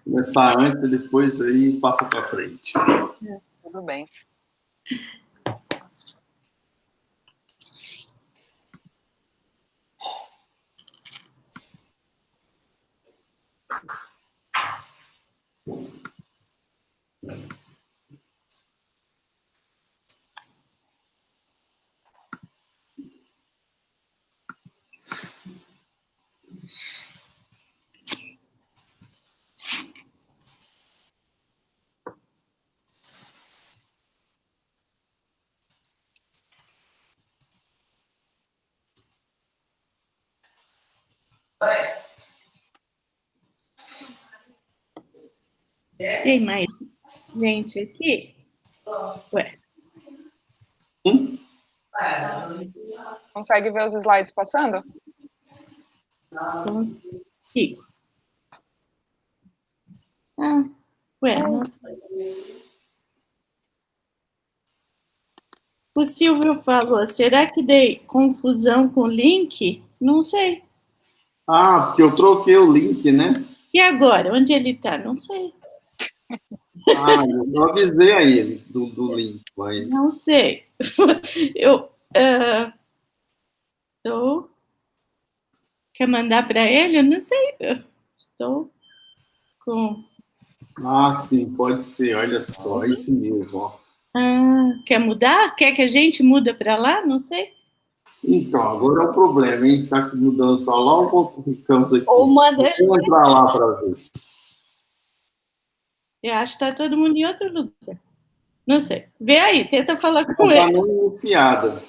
Começar antes, depois aí passa para frente. Tudo bem. Tem mais gente aqui? Ué. Consegue ver os slides passando? Consigo. Ué, não sei. O Silvio falou, será que dei confusão com o link? Não sei. Ah, porque eu troquei o link, né? E agora? Onde ele está? Não sei. Ah, eu avisei a ele do link, mas... Não sei. Eu estou... Quer mandar para ele? Eu não sei. Eu estou com... Ah, sim, pode ser. Olha só, é isso mesmo. Ó. Quer mudar? Quer que a gente muda para lá? Não sei. Então, agora é o problema, hein? Será que mudamos para lá ou ficamos aqui? Ou manda... Vamos entrar lá para ver. Eu acho que está todo mundo em outro lugar. Não sei. Vê aí, tenta falar com ele. Está não iniciada.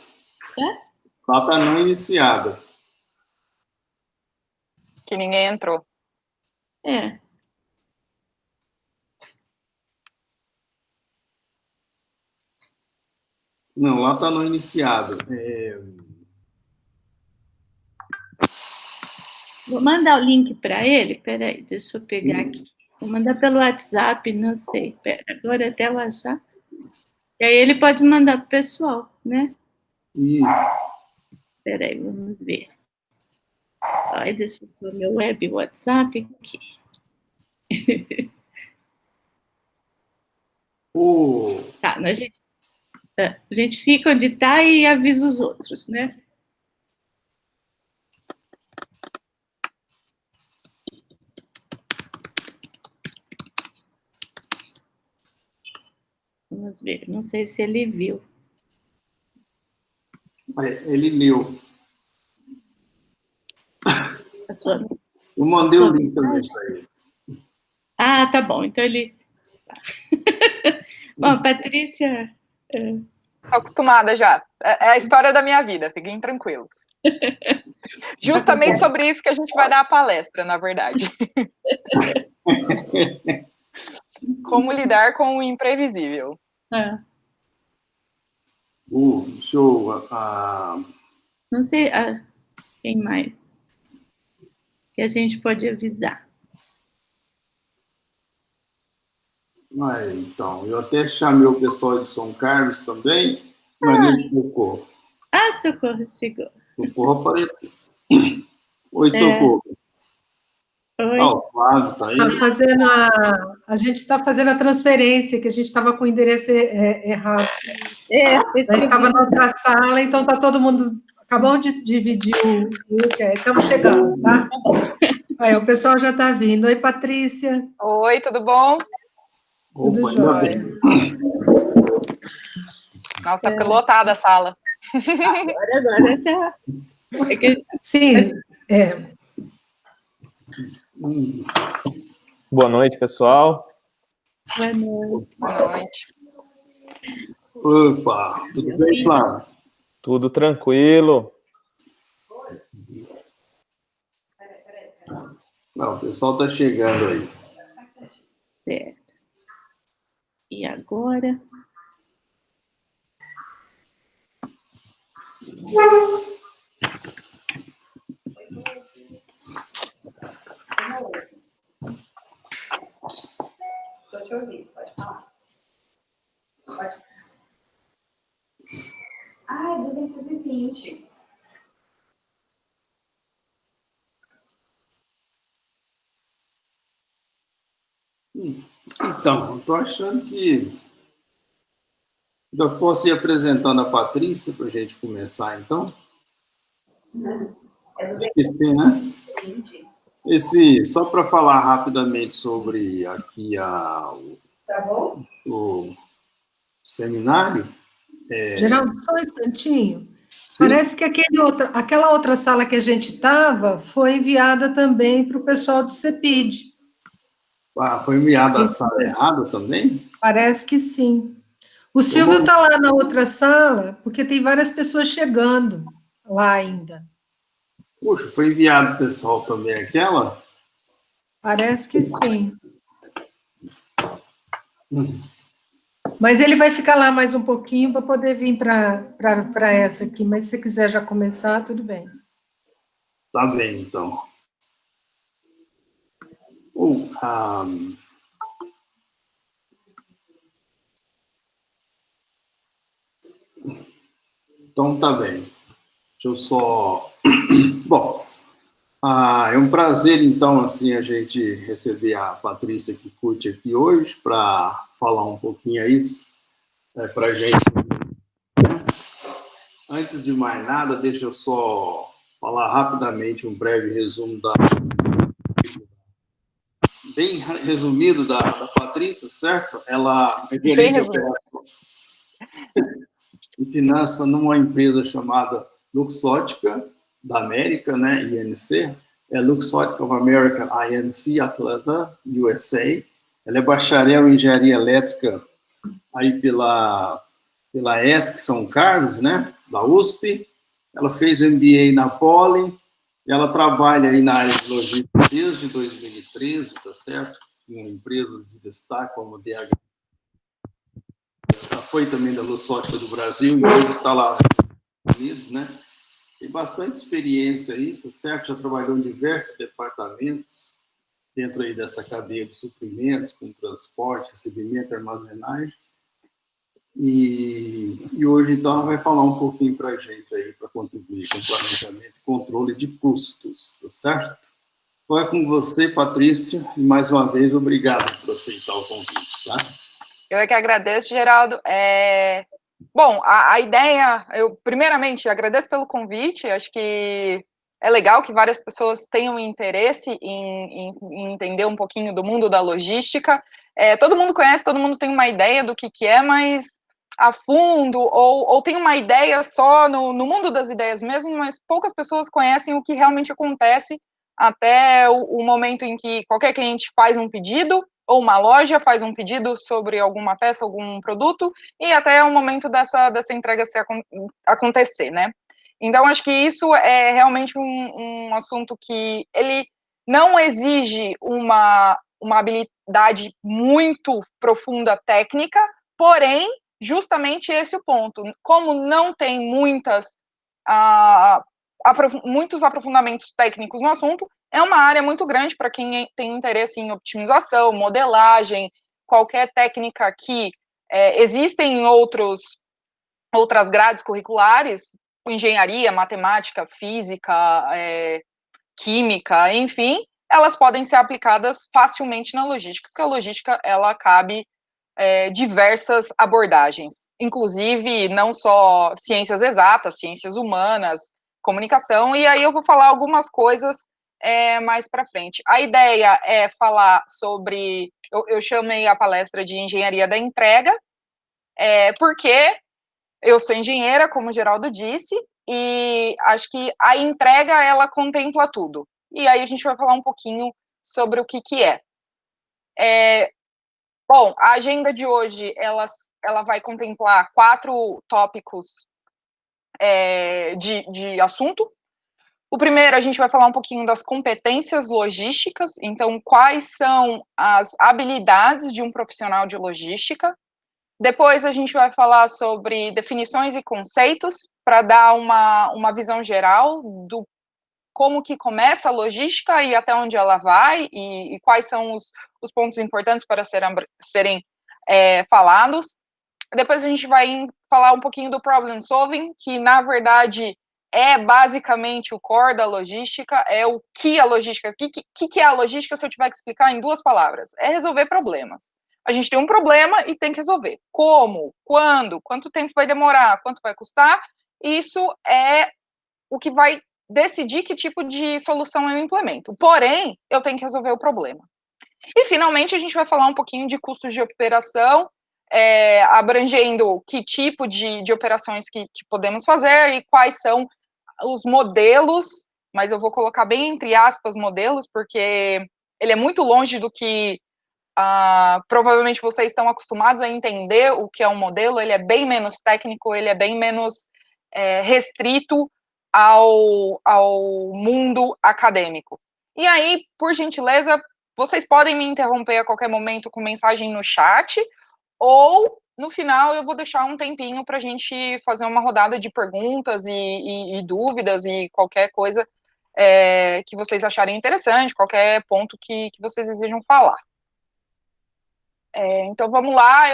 Lá está não iniciada. Que ninguém entrou. É. Não, lá está não iniciado. Vou mandar o link para ele. Espera aí, deixa eu pegar aqui. Vou mandar pelo WhatsApp, não sei. Pera, agora até eu achar. E aí ele pode mandar para o pessoal, né? Isso. Espera aí, vamos ver. Ai, deixa eu pôr meu web WhatsApp aqui. Tá, a gente fica onde está e avisa os outros, né? Vamos ver, não sei se ele viu. Ele leu. Eu mandei o link também para ele. Ah, tá bom. Então ele... Bom, Patrícia... Estou acostumada já. É a história da minha vida, fiquem tranquilos. Justamente sobre isso que a gente vai dar a palestra, na verdade. Como lidar com o imprevisível. Show. Não sei quem mais que a gente pode avisar. Então, eu até chamei o pessoal de São Carlos também, mas nem Socorro. Socorro chegou. Socorro apareceu. Oi, Socorro. Oi. O Flávio tá aí. A gente está fazendo a transferência, que a gente estava com o endereço errado. A gente estava na outra sala, então está todo mundo... Acabamos de dividir o link, estamos chegando, tá? Aí, o pessoal já está vindo. Oi, Patrícia. Oi, tudo bom? Tudo jóia. Nossa, está lotada a sala. Agora tá. Sim, Boa noite, pessoal. Boa noite. Boa noite. Opa, tudo bem, Flávio? Tudo tranquilo. Não, o pessoal está chegando aí. Certo. E agora? Estou te ouvindo, pode falar. Pode. É 220. Então, eu estou achando que eu posso ir apresentando a Patrícia para a gente começar, então? Esqueci, né? Só para falar rapidamente sobre aqui o seminário. Geraldo, só um instantinho. Sim. Parece que aquela outra sala que a gente estava foi enviada também para o pessoal do CEPID. Foi enviada a sala errada também? Parece que sim. O Silvio está lá na outra sala, porque tem várias pessoas chegando lá ainda. Puxa, foi enviado pessoal também aquela? Parece que sim. Mas ele vai ficar lá mais um pouquinho para poder vir para essa aqui. Mas se você quiser já começar, tudo bem. Tá bem, então. Então, tá bem. Deixa eu só... Bom, é um prazer, então, assim, a gente receber a Patrícia Kikuchi aqui hoje para falar um pouquinho aí para a gente. Antes de mais nada, deixa eu só falar rapidamente um breve resumo bem resumido da Patrícia, certo? Ela é gerente de operações e finança numa empresa chamada Luxótica da América, né, INC, é Luxótica of America, INC, Atlanta, USA. Ela é bacharel em engenharia elétrica aí pela ESC São Carlos, né, da USP. Ela fez MBA na Poli, e ela trabalha aí na área de logística desde 2013, tá certo? Em uma empresa de destaque como a DH. Ela foi também da Luxótica do Brasil e hoje está lá nos Estados Unidos, né? Tem bastante experiência aí, tá certo? Já trabalhou em diversos departamentos dentro aí dessa cadeia de suprimentos, com transporte, recebimento e armazenagem. E hoje, então, ela vai falar um pouquinho para a gente aí, para contribuir com o planejamento e controle de custos, tá certo? Então é com você, Patrícia, e mais uma vez, obrigado por aceitar o convite, tá? Eu é que agradeço, Geraldo. Bom, a ideia, eu primeiramente agradeço pelo convite, acho que é legal que várias pessoas tenham interesse em entender um pouquinho do mundo da logística. Todo mundo conhece, todo mundo tem uma ideia do que é, mas a fundo, ou tem uma ideia só no mundo das ideias mesmo, mas poucas pessoas conhecem o que realmente acontece até o momento em que qualquer cliente faz um pedido, ou uma loja faz um pedido sobre alguma peça, algum produto, e até o momento dessa entrega acontecer, né? Então, acho que isso é realmente um assunto que ele não exige uma habilidade muito profunda técnica, porém, justamente esse é o ponto. Como não tem muitos aprofundamentos técnicos no assunto, é uma área muito grande para quem tem interesse em otimização, modelagem, qualquer técnica que existem em outras grades curriculares, engenharia, matemática, física, química, enfim, elas podem ser aplicadas facilmente na logística, porque a logística, ela cabe diversas abordagens, inclusive não só ciências exatas, ciências humanas, comunicação, e aí eu vou falar algumas coisas mais para frente. A ideia é falar sobre, eu chamei a palestra de engenharia da entrega, porque eu sou engenheira, como o Geraldo disse, e acho que a entrega, ela contempla tudo. E aí a gente vai falar um pouquinho sobre o que é. Bom, a agenda de hoje, ela vai contemplar 4 tópicos de assunto. O primeiro, a gente vai falar um pouquinho das competências logísticas, então, quais são as habilidades de um profissional de logística. Depois, a gente vai falar sobre definições e conceitos, para dar uma visão geral do como que começa a logística e até onde ela vai, e quais são os pontos importantes para serem falados. Depois a gente vai falar um pouquinho do problem solving, que na verdade é basicamente o core da logística, é o que a logística... O que é a logística, se eu tiver que explicar em 2 palavras? É resolver problemas. A gente tem um problema e tem que resolver. Como? Quando? Quanto tempo vai demorar? Quanto vai custar? Isso é o que vai decidir que tipo de solução eu implemento. Porém, eu tenho que resolver o problema. E, finalmente, a gente vai falar um pouquinho de custos de operação, abrangendo que tipo de operações que podemos fazer e quais são os modelos, mas eu vou colocar bem entre aspas modelos, porque ele é muito longe do que provavelmente vocês estão acostumados a entender o que é um modelo, ele é bem menos técnico, ele é bem menos restrito ao mundo acadêmico. E aí, por gentileza, vocês podem me interromper a qualquer momento com mensagem no chat, ou no final eu vou deixar um tempinho para a gente fazer uma rodada de perguntas e dúvidas e qualquer coisa que vocês acharem interessante, qualquer ponto que vocês desejam falar. Então vamos lá,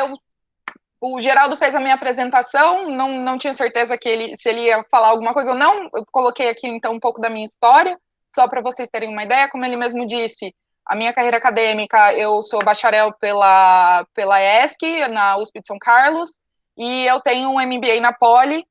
o Geraldo fez a minha apresentação, não tinha certeza se ele ia falar alguma coisa ou não, eu coloquei aqui então um pouco da minha história, só para vocês terem uma ideia, como ele mesmo disse, a minha carreira acadêmica, eu sou bacharel pela ESC, na USP de São Carlos, e eu tenho um MBA na Poli,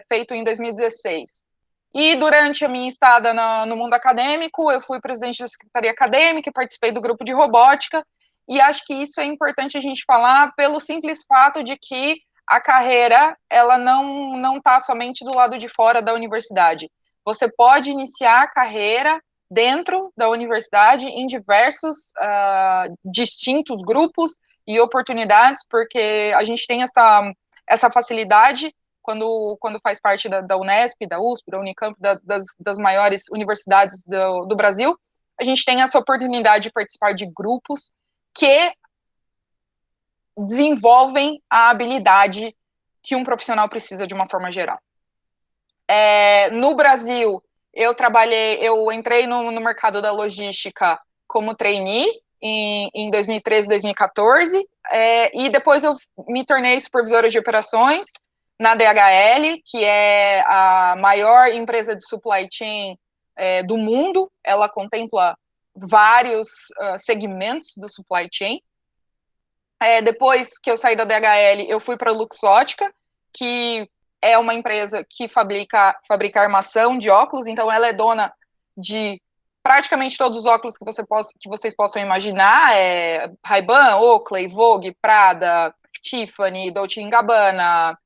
feito em 2016. E durante a minha estada no mundo acadêmico, eu fui presidente da Secretaria Acadêmica, participei do grupo de robótica, e acho que isso é importante a gente falar pelo simples fato de que a carreira, ela não está somente do lado de fora da universidade. Você pode iniciar a carreira dentro da universidade em diversos distintos grupos e oportunidades, porque a gente tem essa facilidade quando faz parte da Unesp, da USP, da Unicamp, das maiores universidades do Brasil, a gente tem essa oportunidade de participar de grupos que desenvolvem a habilidade que um profissional precisa de uma forma geral. No Brasil, eu entrei no mercado da logística como trainee em 2013, 2014, e depois eu me tornei supervisora de operações na DHL, que é a maior empresa de supply chain do mundo. Ela contempla vários segmentos do supply chain. Depois que eu saí da DHL, eu fui para a Luxótica, que é uma empresa que fabrica armação de óculos, então ela é dona de praticamente todos os óculos que vocês possam imaginar, Ray-Ban, Oakley, Vogue, Prada, Tiffany, Dolce & Gabbana,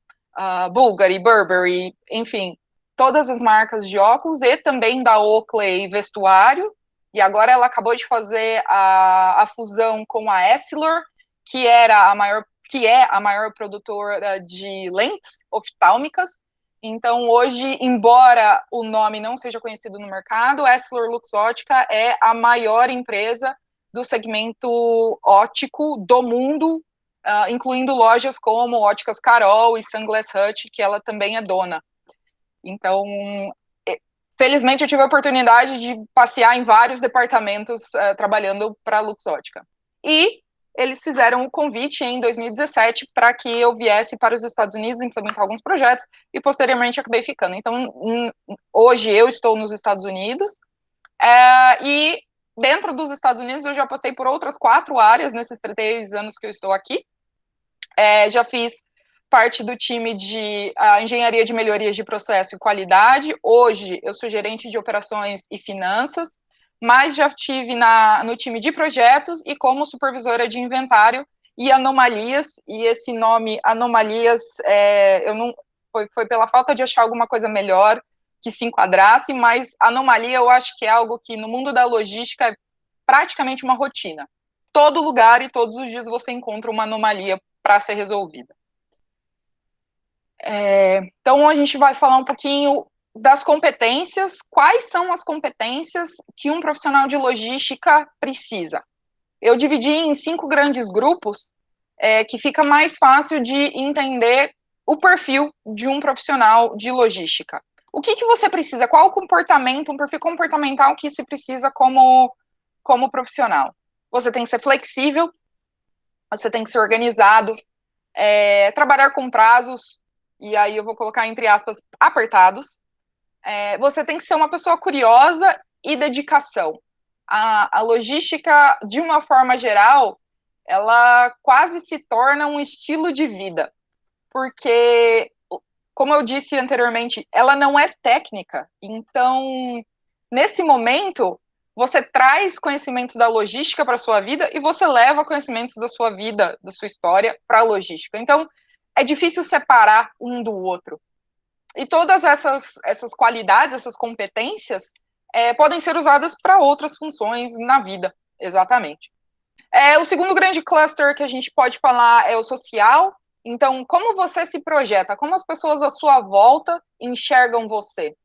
Bulgari, Burberry, enfim, todas as marcas de óculos, e também da Oakley vestuário, e agora ela acabou de fazer a fusão com a Essilor, que é a maior produtora de lentes oftálmicas. Então, hoje, embora o nome não seja conhecido no mercado, a Essilor Luxótica é a maior empresa do segmento óptico do mundo, incluindo lojas como Óticas Carol e Sunglass Hut, que ela também é dona. Então, felizmente, eu tive a oportunidade de passear em vários departamentos trabalhando para a Luxótica. E eles fizeram o convite em 2017 para que eu viesse para os Estados Unidos implementar alguns projetos, e posteriormente acabei ficando. Então, hoje eu estou nos Estados Unidos, e dentro dos Estados Unidos eu já passei por outras 4 áreas nesses 3 anos que eu estou aqui. Já fiz parte do time de engenharia de melhorias de processo e qualidade. Hoje eu sou gerente de operações e finanças, mas já estive no time de projetos e como supervisora de inventário e anomalias, e esse nome anomalias foi pela falta de achar alguma coisa melhor que se enquadrasse, mas anomalia eu acho que é algo que no mundo da logística é praticamente uma rotina. Todo lugar e todos os dias você encontra uma anomalia para ser resolvida. Então a gente vai falar um pouquinho das competências. Quais são as competências que um profissional de logística precisa? Eu dividi em 5 grandes grupos, que fica mais fácil de entender o perfil de um profissional de logística. O que você precisa? Qual o comportamento, um perfil comportamental que se precisa como profissional? Você tem que ser flexível, você tem que ser organizado, trabalhar com prazos, e aí eu vou colocar entre aspas, apertados, você tem que ser uma pessoa curiosa e dedicação. A logística, de uma forma geral, ela quase se torna um estilo de vida, porque, como eu disse anteriormente, ela não é técnica. Então, nesse momento, você traz conhecimentos da logística para a sua vida e você leva conhecimentos da sua vida, da sua história, para a logística. Então, é difícil separar um do outro. E todas essas qualidades, essas competências, podem ser usadas para outras funções na vida, exatamente. O segundo grande cluster que a gente pode falar é o social. Então, como você se projeta, como as pessoas à sua volta enxergam você.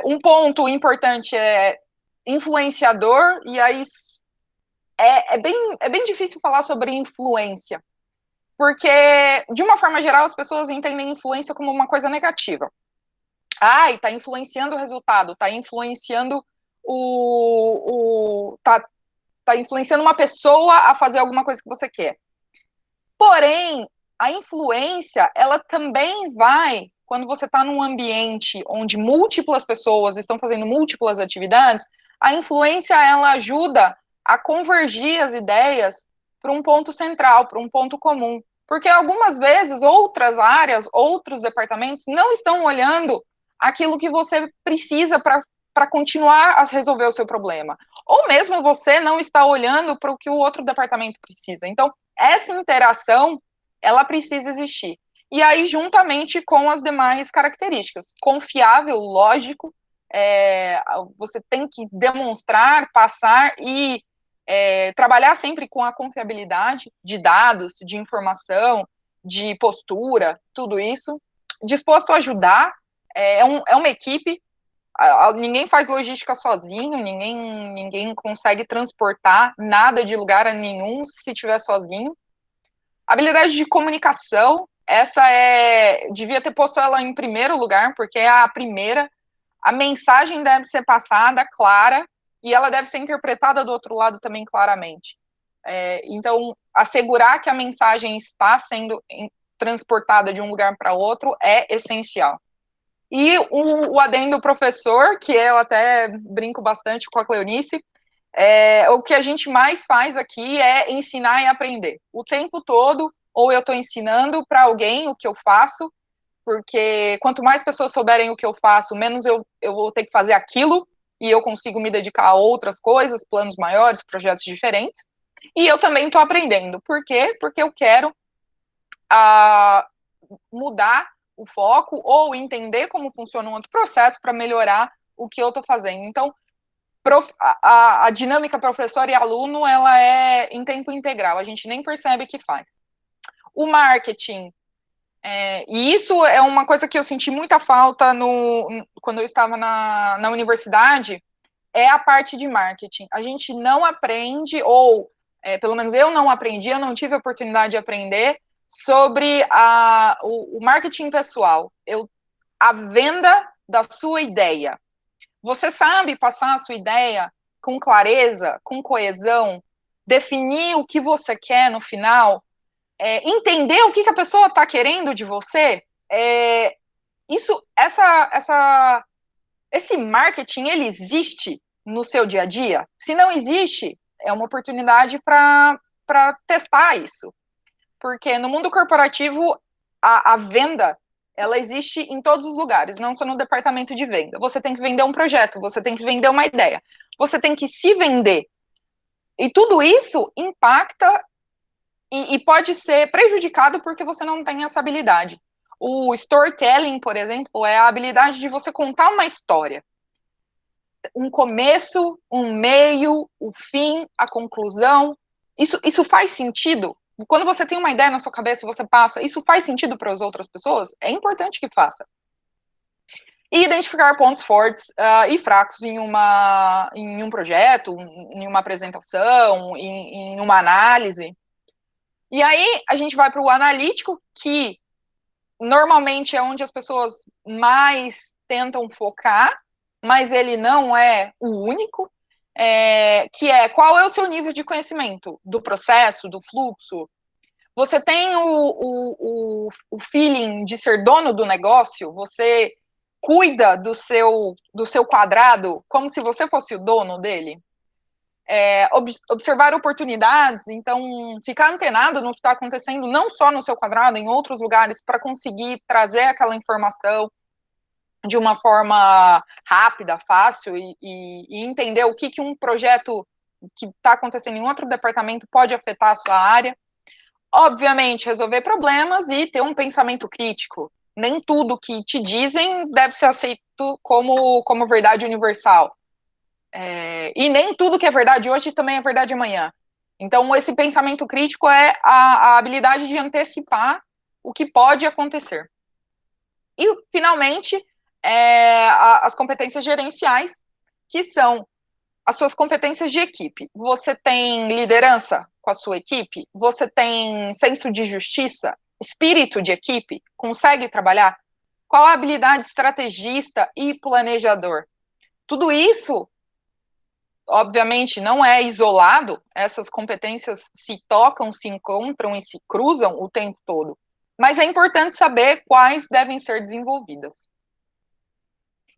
Um ponto importante é influenciador, e aí é bem difícil falar sobre influência, porque, de uma forma geral, as pessoas entendem influência como uma coisa negativa. Está influenciando o resultado, está influenciando tá influenciando uma pessoa a fazer alguma coisa que você quer. Porém, a influência, ela também vai, quando você está num ambiente onde múltiplas pessoas estão fazendo múltiplas atividades, a influência, ela ajuda a convergir as ideias para um ponto central, para um ponto comum. Porque algumas vezes outras áreas, outros departamentos não estão olhando aquilo que você precisa para continuar a resolver o seu problema. Ou mesmo você não está olhando para o que o outro departamento precisa. Então, essa interação, ela precisa existir. E aí, juntamente com as demais características. Confiável, lógico, você tem que demonstrar, passar e trabalhar sempre com a confiabilidade de dados, de informação, de postura, tudo isso. Disposto a ajudar, é uma equipe, ninguém faz logística sozinho, ninguém consegue transportar nada de lugar a nenhum se estiver sozinho. Habilidade de comunicação, essa devia ter posto ela em primeiro lugar, porque é a primeira. A mensagem deve ser passada clara e ela deve ser interpretada do outro lado também claramente. Então, assegurar que a mensagem está sendo transportada de um lugar para outro é essencial. E o adendo professor, que eu até brinco bastante com a Cleonice, o que a gente mais faz aqui é ensinar e aprender. O tempo todo, ou eu estou ensinando para alguém o que eu faço, porque quanto mais pessoas souberem o que eu faço, menos eu vou ter que fazer aquilo, e eu consigo me dedicar a outras coisas, planos maiores, projetos diferentes. E eu também estou aprendendo. Por quê? Porque eu quero mudar o foco ou entender como funciona um outro processo para melhorar o que eu estou fazendo. Então, a dinâmica professor e aluno, ela é em tempo integral, a gente nem percebe que faz. O marketing, e isso é uma coisa que eu senti muita falta quando eu estava na universidade, é a parte de marketing. A gente não aprende, ou pelo menos eu não aprendi, eu não tive a oportunidade de aprender sobre o marketing pessoal, a venda da sua ideia. Você sabe passar a sua ideia com clareza, com coesão, definir o que você quer no final, entender o que a pessoa está querendo de você? Esse marketing, ele existe no seu dia a dia? Se não existe, é uma oportunidade para testar isso. Porque no mundo corporativo, a venda, ela existe em todos os lugares, não só no departamento de venda. Você tem que vender um projeto, você tem que vender uma ideia, você tem que se vender. E tudo isso impacta e pode ser prejudicado porque você não tem essa habilidade. O storytelling, por exemplo, é a habilidade de você contar uma história. Um começo, um meio, o fim, a conclusão. Isso faz sentido? Quando você tem uma ideia na sua cabeça e você passa, isso faz sentido para as outras pessoas? É importante que faça. E identificar pontos fortes e fracos em um projeto, em uma apresentação, em uma análise. E aí a gente vai para o analítico, que normalmente é onde as pessoas mais tentam focar, mas ele não é o único, que é qual é o seu nível de conhecimento do processo, do fluxo. Você tem o feeling de ser dono do negócio? Você cuida do seu quadrado como se você fosse o dono dele. Observar oportunidades, então ficar antenado no que está acontecendo, não só no seu quadrado, em outros lugares, para conseguir trazer aquela informação de uma forma rápida, fácil, e entender o que um projeto que está acontecendo em outro departamento pode afetar a sua área. Obviamente, resolver problemas e ter um pensamento crítico. Nem tudo que te dizem deve ser aceito como verdade universal. E nem tudo que é verdade hoje também é verdade amanhã. Então, esse pensamento crítico é a habilidade de antecipar o que pode acontecer. E, finalmente, as competências gerenciais, que são as suas competências de equipe. Você tem liderança com a sua equipe? Você tem senso de justiça? Espírito de equipe? Consegue trabalhar? Qual a habilidade estrategista e planejador? Tudo isso, obviamente, não é isolado, essas competências se tocam, se encontram e se cruzam o tempo todo, mas é importante saber quais devem ser desenvolvidas.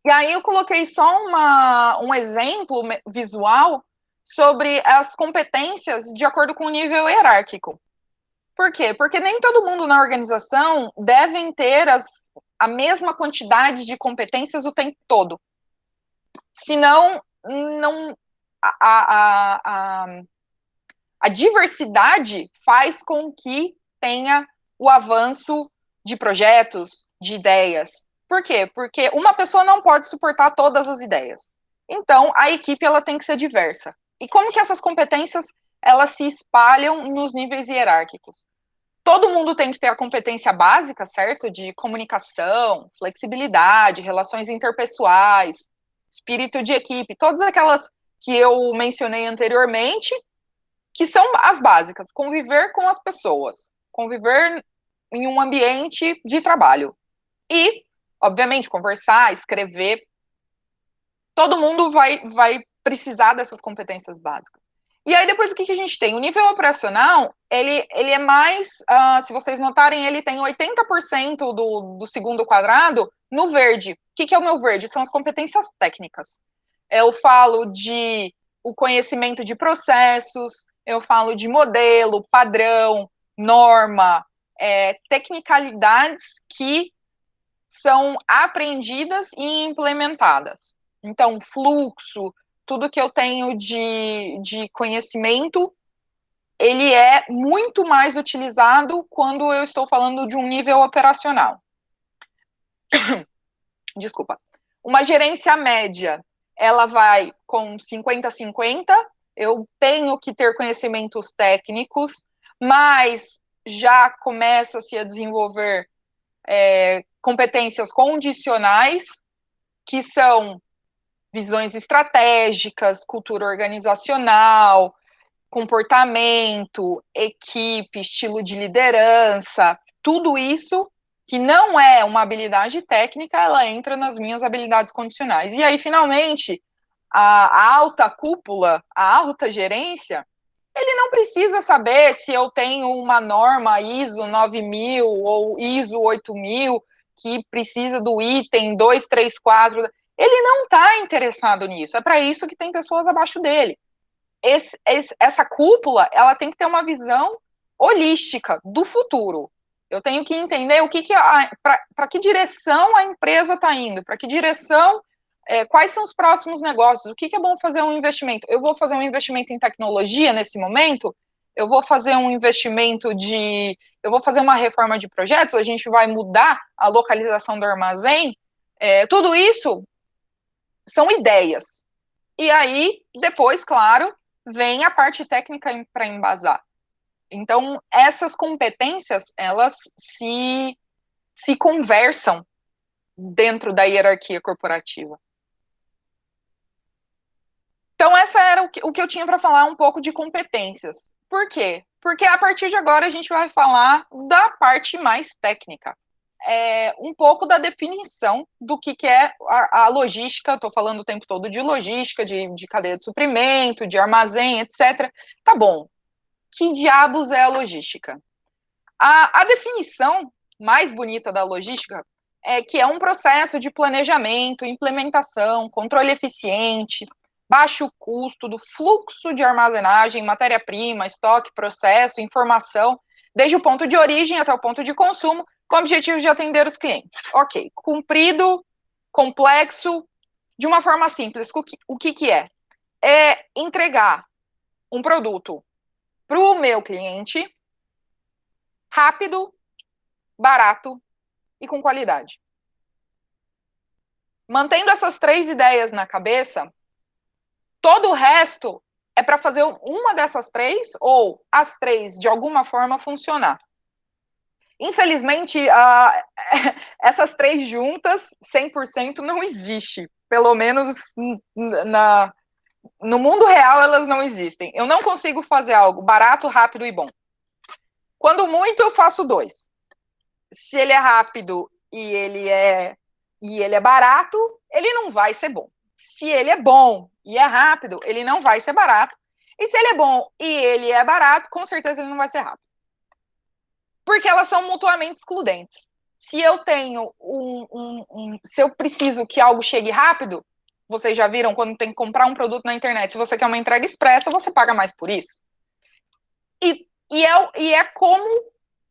E aí eu coloquei só um exemplo visual sobre as competências de acordo com o nível hierárquico. Por quê? Porque nem todo mundo na organização devem ter a mesma quantidade de competências o tempo todo. Senão, a diversidade faz com que tenha o avanço de projetos, de ideias. Por quê? Porque uma pessoa não pode suportar todas as ideias. Então, a equipe ela tem que ser diversa. E como que essas competências elas se espalham nos níveis hierárquicos? Todo mundo tem que ter a competência básica, certo? De comunicação, flexibilidade, relações interpessoais, espírito de equipe, todas aquelas que eu mencionei anteriormente, que são as básicas. Conviver com as pessoas, conviver em um ambiente de trabalho. E, obviamente, conversar, escrever. Todo mundo vai precisar dessas competências básicas. E aí, depois, o que a gente tem? O nível operacional, ele é mais, se vocês notarem, ele tem 80% do segundo quadrado no verde. O que é o meu verde? São as competências técnicas. Eu falo de o conhecimento de processos, eu falo de modelo, padrão, norma, tecnicalidades que são aprendidas e implementadas. Então, fluxo, tudo que eu tenho de conhecimento, ele é muito mais utilizado quando eu estou falando de um nível operacional. Desculpa. Uma gerência média, ela vai com 50-50, eu tenho que ter conhecimentos técnicos, mas já começa-se a desenvolver competências condicionais, que são visões estratégicas, cultura organizacional, comportamento, equipe, estilo de liderança, tudo isso que não é uma habilidade técnica, ela entra nas minhas habilidades condicionais. E aí, finalmente, a alta cúpula, a alta gerência, ele não precisa saber se eu tenho uma norma ISO 9000 ou ISO 8000, que precisa do item 234. Ele não está interessado nisso. É para isso que tem pessoas abaixo dele. Essa cúpula, ela tem que ter uma visão holística do futuro. Eu tenho que entender para que direção a empresa está indo, para que direção, quais são os próximos negócios, o que é bom fazer um investimento. Eu vou fazer um investimento em tecnologia nesse momento, eu vou fazer um investimento eu vou fazer uma reforma de projetos, a gente vai mudar a localização do armazém, tudo isso são ideias. E aí, depois, claro, vem a parte técnica para embasar. Então, essas competências, elas se conversam dentro da hierarquia corporativa. Então, essa era o que eu tinha para falar um pouco de competências. Por quê? Porque a partir de agora a gente vai falar da parte mais técnica. Um pouco da definição do que é a logística, estou falando o tempo todo de logística, de cadeia de suprimento, de armazém, etc. Tá bom, que diabos é a logística? A definição mais bonita da logística, que é um processo de planejamento, implementação, controle eficiente, baixo custo do fluxo de armazenagem, matéria-prima, estoque, processo, informação, desde o ponto de origem até o ponto de consumo, com o objetivo de atender os clientes. Ok, cumprido, complexo, de uma forma simples. O que é? É entregar um produto para o meu cliente rápido, barato e com qualidade. Mantendo essas 3 ideias na cabeça, todo o resto é para fazer uma dessas 3 ou as 3 de alguma forma funcionar. Infelizmente, essas 3 juntas, 100% não existe. Pelo menos no mundo real elas não existem. Eu não consigo fazer algo barato, rápido e bom. Quando muito, eu faço 2. Se ele é rápido e ele é barato, ele não vai ser bom. Se ele é bom e é rápido, ele não vai ser barato. E se ele é bom e ele é barato, com certeza ele não vai ser rápido. Porque elas são mutuamente excludentes. Se eu tenho se eu preciso que algo chegue rápido, vocês já viram quando tem que comprar um produto na internet, se você quer uma entrega expressa, você paga mais por isso. E é como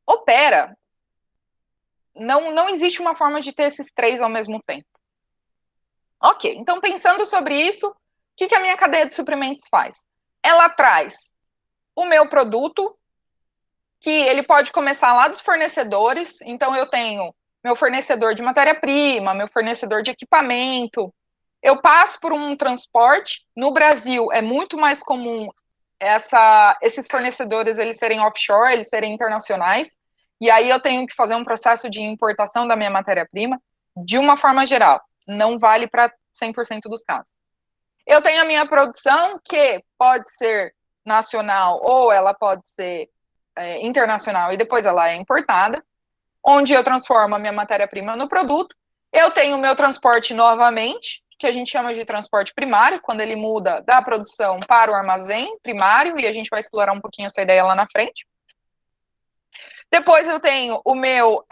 opera. Não existe uma forma de ter esses 3 ao mesmo tempo. Ok, então pensando sobre isso, o que a minha cadeia de suprimentos faz? Ela traz o meu produto, que ele pode começar lá dos fornecedores, então eu tenho meu fornecedor de matéria-prima, meu fornecedor de equipamento, eu passo por um transporte. No Brasil é muito mais comum esses fornecedores eles serem offshore, eles serem internacionais, e aí eu tenho que fazer um processo de importação da minha matéria-prima, de uma forma geral, não vale para 100% dos casos. Eu tenho a minha produção, que pode ser nacional ou ela pode ser internacional e depois ela é importada, onde eu transformo a minha matéria-prima no produto. Eu tenho o meu transporte novamente, que a gente chama de transporte primário, quando ele muda da produção para o armazém primário, e a gente vai explorar um pouquinho essa ideia lá na frente. Depois eu tenho o meu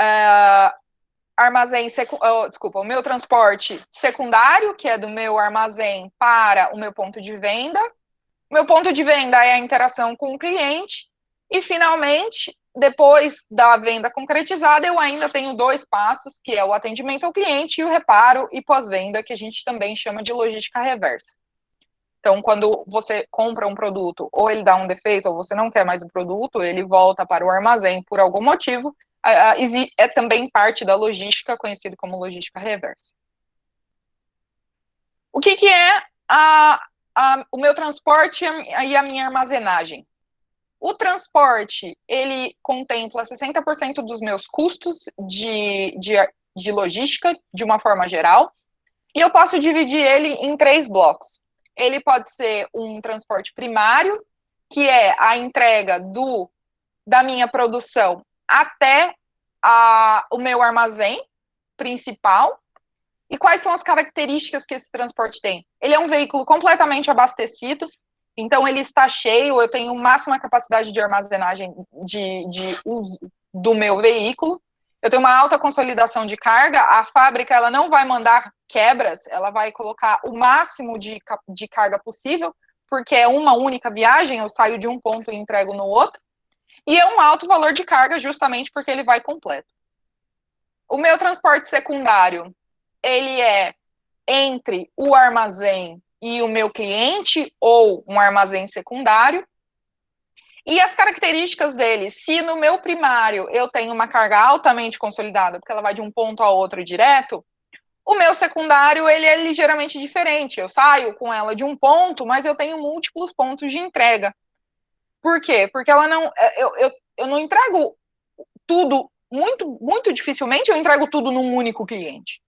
o meu transporte secundário, que é do meu armazém para o meu ponto de venda. O meu ponto de venda é a interação com o cliente. E, finalmente, depois da venda concretizada, eu ainda tenho 2 passos, que é o atendimento ao cliente e o reparo e pós-venda, que a gente também chama de logística reversa. Então, quando você compra um produto, ou ele dá um defeito, ou você não quer mais o produto, ele volta para o armazém por algum motivo, é também parte da logística, conhecido como logística reversa. O que é o meu transporte e a minha armazenagem? O transporte, ele contempla 60% dos meus custos de logística, de uma forma geral, e eu posso dividir ele em 3 blocos. Ele pode ser um transporte primário, que é a entrega da minha produção até o meu armazém principal. E quais são as características que esse transporte tem? Ele é um veículo completamente abastecido, então ele está cheio, eu tenho máxima capacidade de armazenagem de uso do meu veículo, eu tenho uma alta consolidação de carga, a fábrica ela não vai mandar quebras, ela vai colocar o máximo de carga possível, porque é uma única viagem, eu saio de um ponto e entrego no outro, e é um alto valor de carga justamente porque ele vai completo. O meu transporte secundário, ele é entre o armazém e o meu cliente, ou um armazém secundário. E as características dele, se no meu primário eu tenho uma carga altamente consolidada, porque ela vai de um ponto a outro direto, o meu secundário, ele é ligeiramente diferente. Eu saio com ela de um ponto, mas eu tenho múltiplos pontos de entrega. Por quê? Porque ela não, eu não entrego tudo, muito dificilmente eu entrego tudo num único cliente.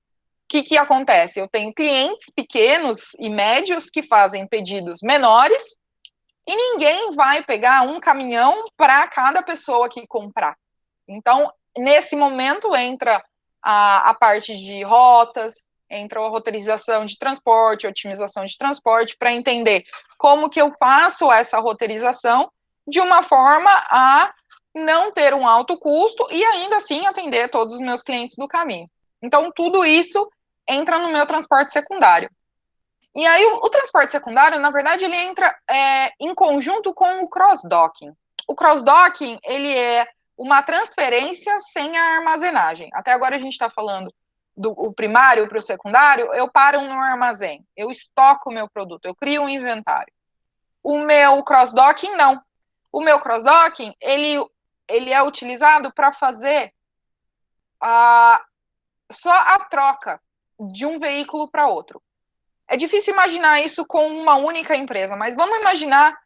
O que acontece? Eu tenho clientes pequenos e médios que fazem pedidos menores e ninguém vai pegar um caminhão para cada pessoa que comprar. Então, nesse momento, entra a parte de rotas, entra a roteirização de transporte, otimização de transporte, para entender como que eu faço essa roteirização de uma forma a não ter um alto custo e ainda assim atender todos os meus clientes do caminho. Então, tudo isso entra no meu transporte secundário. E aí, o transporte secundário, na verdade, ele entra em conjunto com o cross-docking. O cross-docking, ele é uma transferência sem a armazenagem. Até agora a gente está falando do primário para o secundário, eu paro no armazém, eu estoco o meu produto, eu crio um inventário. O meu cross-docking, não. O meu cross-docking, ele é utilizado para fazer só a troca de um veículo para outro. É difícil imaginar isso com uma única empresa, mas vamos imaginar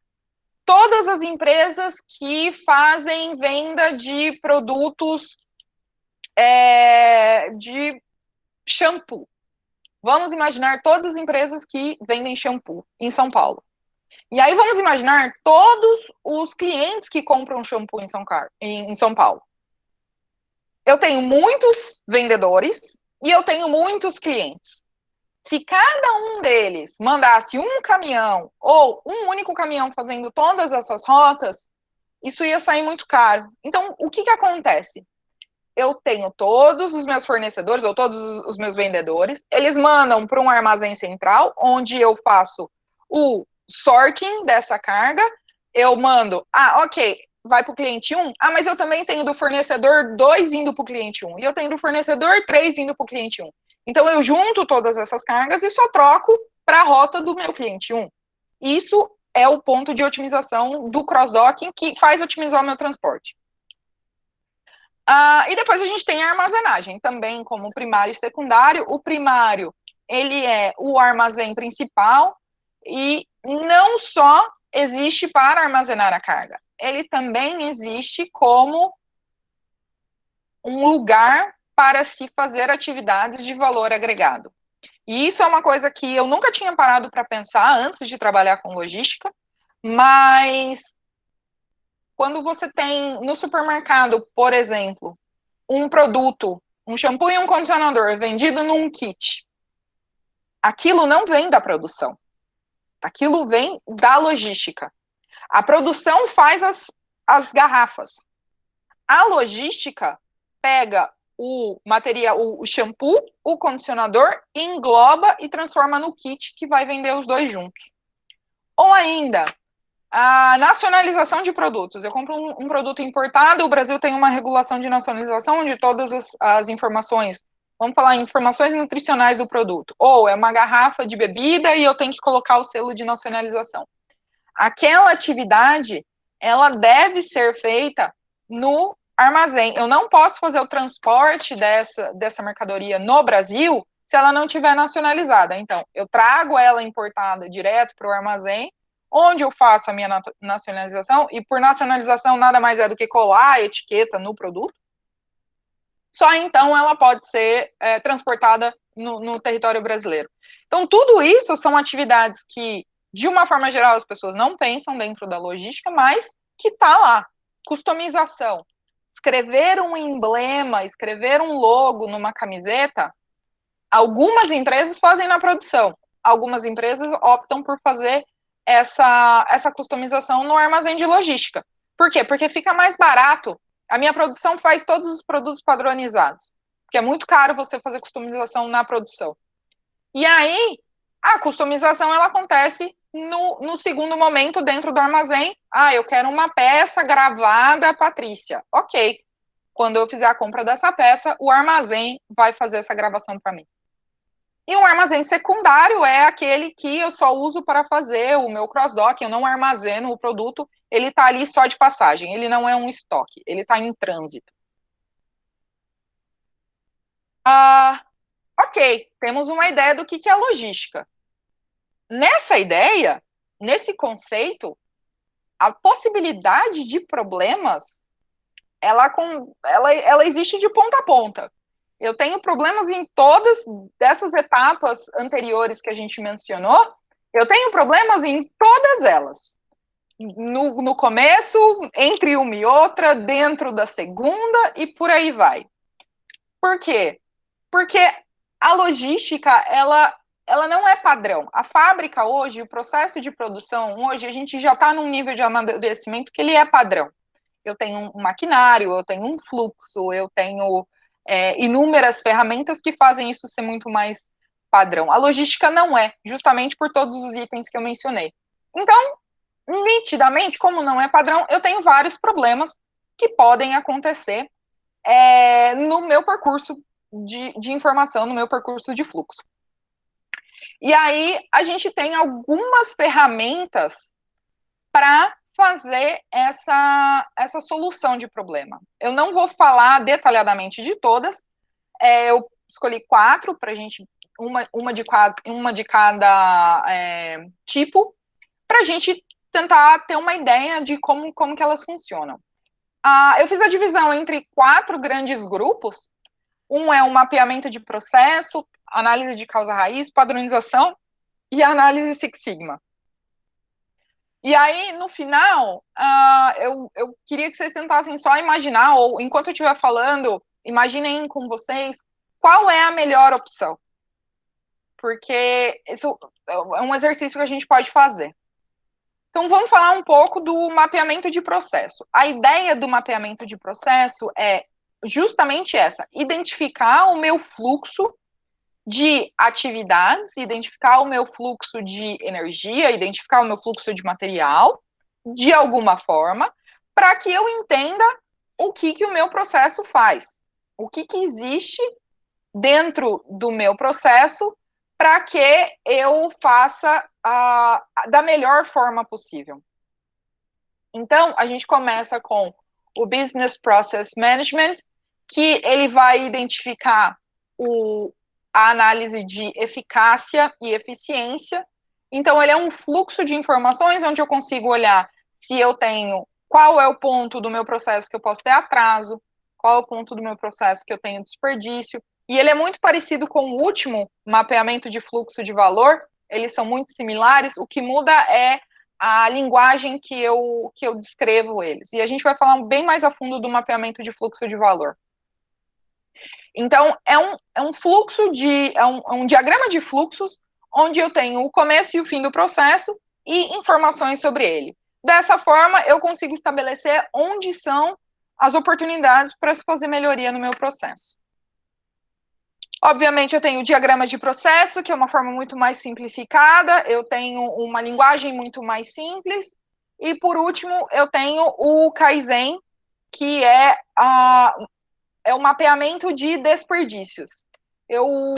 todas as empresas que fazem venda de produtos de shampoo. Vamos imaginar todas as empresas que vendem shampoo em São Paulo. E aí vamos imaginar todos os clientes que compram shampoo em São Paulo. Eu tenho muitos vendedores e eu tenho muitos clientes. Se cada um deles mandasse um caminhão ou um único caminhão fazendo todas essas rotas, isso ia sair muito caro. Então, o que acontece? Eu tenho todos os meus fornecedores ou todos os meus vendedores, eles mandam para um armazém central, onde eu faço o sorting dessa carga, eu mando, ok, vai para o cliente 1, mas eu também tenho do fornecedor 2 indo para o cliente 1, e eu tenho do fornecedor 3 indo para o cliente 1. Então, eu junto todas essas cargas e só troco para a rota do meu cliente 1. Isso é o ponto de otimização do cross-docking que faz otimizar o meu transporte. E depois a gente tem a armazenagem, também como primário e secundário. O primário, ele é o armazém principal e não só existe para armazenar a carga, ele também existe como um lugar para se fazer atividades de valor agregado. E isso é uma coisa que eu nunca tinha parado para pensar antes de trabalhar com logística, mas quando você tem no supermercado, por exemplo, um produto, um shampoo e um condicionador vendido num kit, aquilo não vem da produção, aquilo vem da logística. A produção faz as garrafas. A logística pega o material, o shampoo, o condicionador, engloba e transforma no kit que vai vender os dois juntos. Ou ainda, a nacionalização de produtos. Eu compro um produto importado, o Brasil tem uma regulação de nacionalização onde todas as informações, vamos falar, informações nutricionais do produto. Ou é uma garrafa de bebida e eu tenho que colocar o selo de nacionalização. Aquela atividade, ela deve ser feita no armazém. Eu não posso fazer o transporte dessa mercadoria no Brasil se ela não estiver nacionalizada. Então, eu trago ela importada direto para o armazém, onde eu faço a minha nacionalização, e por nacionalização nada mais é do que colar a etiqueta no produto. Só então ela pode ser transportada no território brasileiro. Então, tudo isso são atividades que, de uma forma geral, as pessoas não pensam dentro da logística, mas que está lá. Customização. Escrever um emblema, escrever um logo numa camiseta, algumas empresas fazem na produção, algumas empresas optam por fazer essa customização no armazém de logística. Por quê? Porque fica mais barato. A minha produção faz todos os produtos padronizados, porque é muito caro você fazer customização na produção. E aí, a customização, ela acontece no segundo momento dentro do armazém. Eu quero uma peça gravada Patrícia. Ok. Quando eu fizer a compra dessa peça, o armazém vai fazer essa gravação para mim. E um armazém secundário é aquele que eu só uso para fazer o meu cross-dock, eu não armazeno o produto, ele está ali só de passagem, ele não é um estoque, ele está em trânsito. Ok, temos uma ideia do que é logística. Nessa ideia, nesse conceito, a possibilidade de problemas, ela existe de ponta a ponta. Eu tenho problemas em todas dessas etapas anteriores que a gente mencionou, eu tenho problemas em todas elas. No começo, entre uma e outra, dentro da segunda e por aí vai. Por quê? Porque a logística, ela não é padrão. A fábrica hoje, o processo de produção hoje, a gente já está num nível de amadurecimento que ele é padrão. Eu tenho um maquinário, eu tenho um fluxo, eu tenho inúmeras ferramentas que fazem isso ser muito mais padrão. A logística não é, justamente por todos os itens que eu mencionei. Então, nitidamente, como não é padrão, eu tenho vários problemas que podem acontecer no meu percurso de informação, no meu percurso de fluxo. E aí, a gente tem algumas ferramentas para fazer essa solução de problema. Eu não vou falar detalhadamente de todas, eu escolhi 4 para a gente, uma de cada tipo, para a gente tentar ter uma ideia de como que elas funcionam. Eu fiz a divisão entre 4 grandes grupos. Um é o mapeamento de processo, análise de causa-raiz, padronização e análise Six Sigma. E aí, no final, eu queria que vocês tentassem só imaginar, ou enquanto eu estiver falando, imaginem com vocês qual é a melhor opção. Porque isso é um exercício que a gente pode fazer. Então, vamos falar um pouco do mapeamento de processo. A ideia do mapeamento de processo é justamente essa: identificar o meu fluxo de atividades, identificar o meu fluxo de energia, identificar o meu fluxo de material, de alguma forma, para que eu entenda o que o meu processo faz, o que existe dentro do meu processo para que eu faça da melhor forma possível. Então, a gente começa com o Business Process Management, que ele vai identificar a análise de eficácia e eficiência. Então, ele é um fluxo de informações onde eu consigo olhar se eu tenho, qual é o ponto do meu processo que eu posso ter atraso, qual é o ponto do meu processo que eu tenho desperdício. E ele é muito parecido com o último mapeamento de fluxo de valor, eles são muito similares, o que muda é a linguagem que eu descrevo eles. E a gente vai falar bem mais a fundo do mapeamento de fluxo de valor. Então, é um fluxo um diagrama de fluxos, onde eu tenho o começo e o fim do processo e informações sobre ele. Dessa forma, eu consigo estabelecer onde são as oportunidades para se fazer melhoria no meu processo. Obviamente, eu tenho o diagrama de processo, que é uma forma muito mais simplificada, eu tenho uma linguagem muito mais simples, e, por último, eu tenho o Kaizen, que é o mapeamento de desperdícios. Eu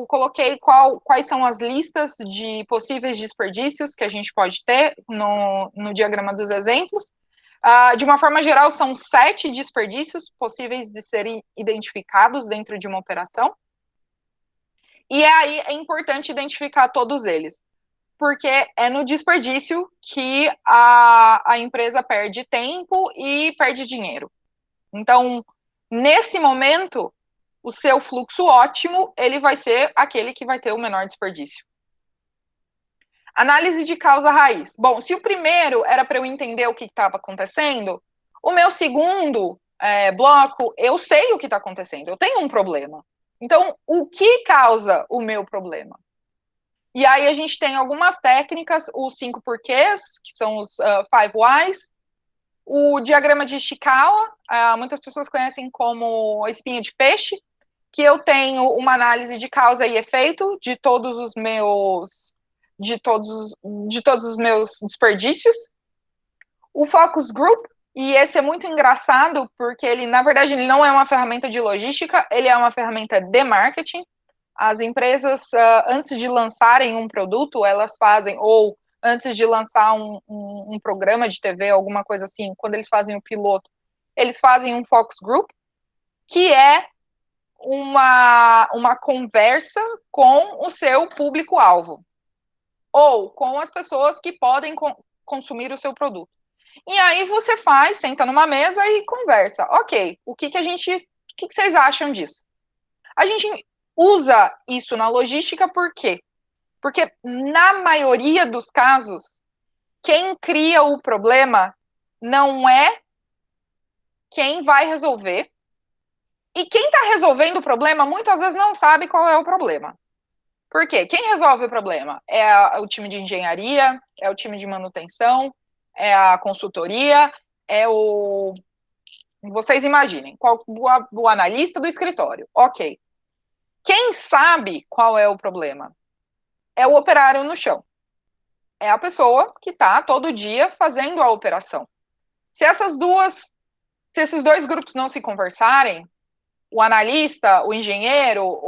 coloquei quais são as listas de possíveis desperdícios que a gente pode ter no diagrama dos exemplos. De uma forma geral, são 7 desperdícios possíveis de serem identificados dentro de uma operação. E aí é importante identificar todos eles, porque é no desperdício que a empresa perde tempo e perde dinheiro. Então, nesse momento, o seu fluxo ótimo, ele vai ser aquele que vai ter o menor desperdício. Análise de causa-raiz. Bom, se o primeiro era para eu entender o que estava acontecendo, o meu segundo bloco, eu sei o que está acontecendo, eu tenho um problema. Então, o que causa o meu problema? E aí a gente tem algumas técnicas, os 5 porquês, que são os 5 whys, o diagrama de Ishikawa, muitas pessoas conhecem como espinha de peixe, que eu tenho uma análise de causa e efeito de todos os meus desperdícios. O focus group, e esse é muito engraçado, porque ele, na verdade, ele não é uma ferramenta de logística, ele é uma ferramenta de marketing. As empresas, antes de lançarem um produto, elas fazem, ou antes de lançar um programa de TV, alguma coisa assim, quando eles fazem o piloto, eles fazem um focus group, que é uma conversa com o seu público-alvo, ou com as pessoas que podem consumir o seu produto. E aí você senta numa mesa e conversa. Ok, o que vocês acham disso? A gente usa isso na logística por quê? Porque, na maioria dos casos, quem cria o problema não é quem vai resolver, e quem está resolvendo o problema muitas vezes não sabe qual é o problema. Por quê? Quem resolve o problema? É o time de engenharia, é o time de manutenção, é a consultoria, é o Vocês imaginem, o analista do escritório, ok. Quem sabe qual é o problema? É o operário no chão. É a pessoa que está todo dia fazendo a operação. Se esses dois grupos não se conversarem, o analista, o engenheiro,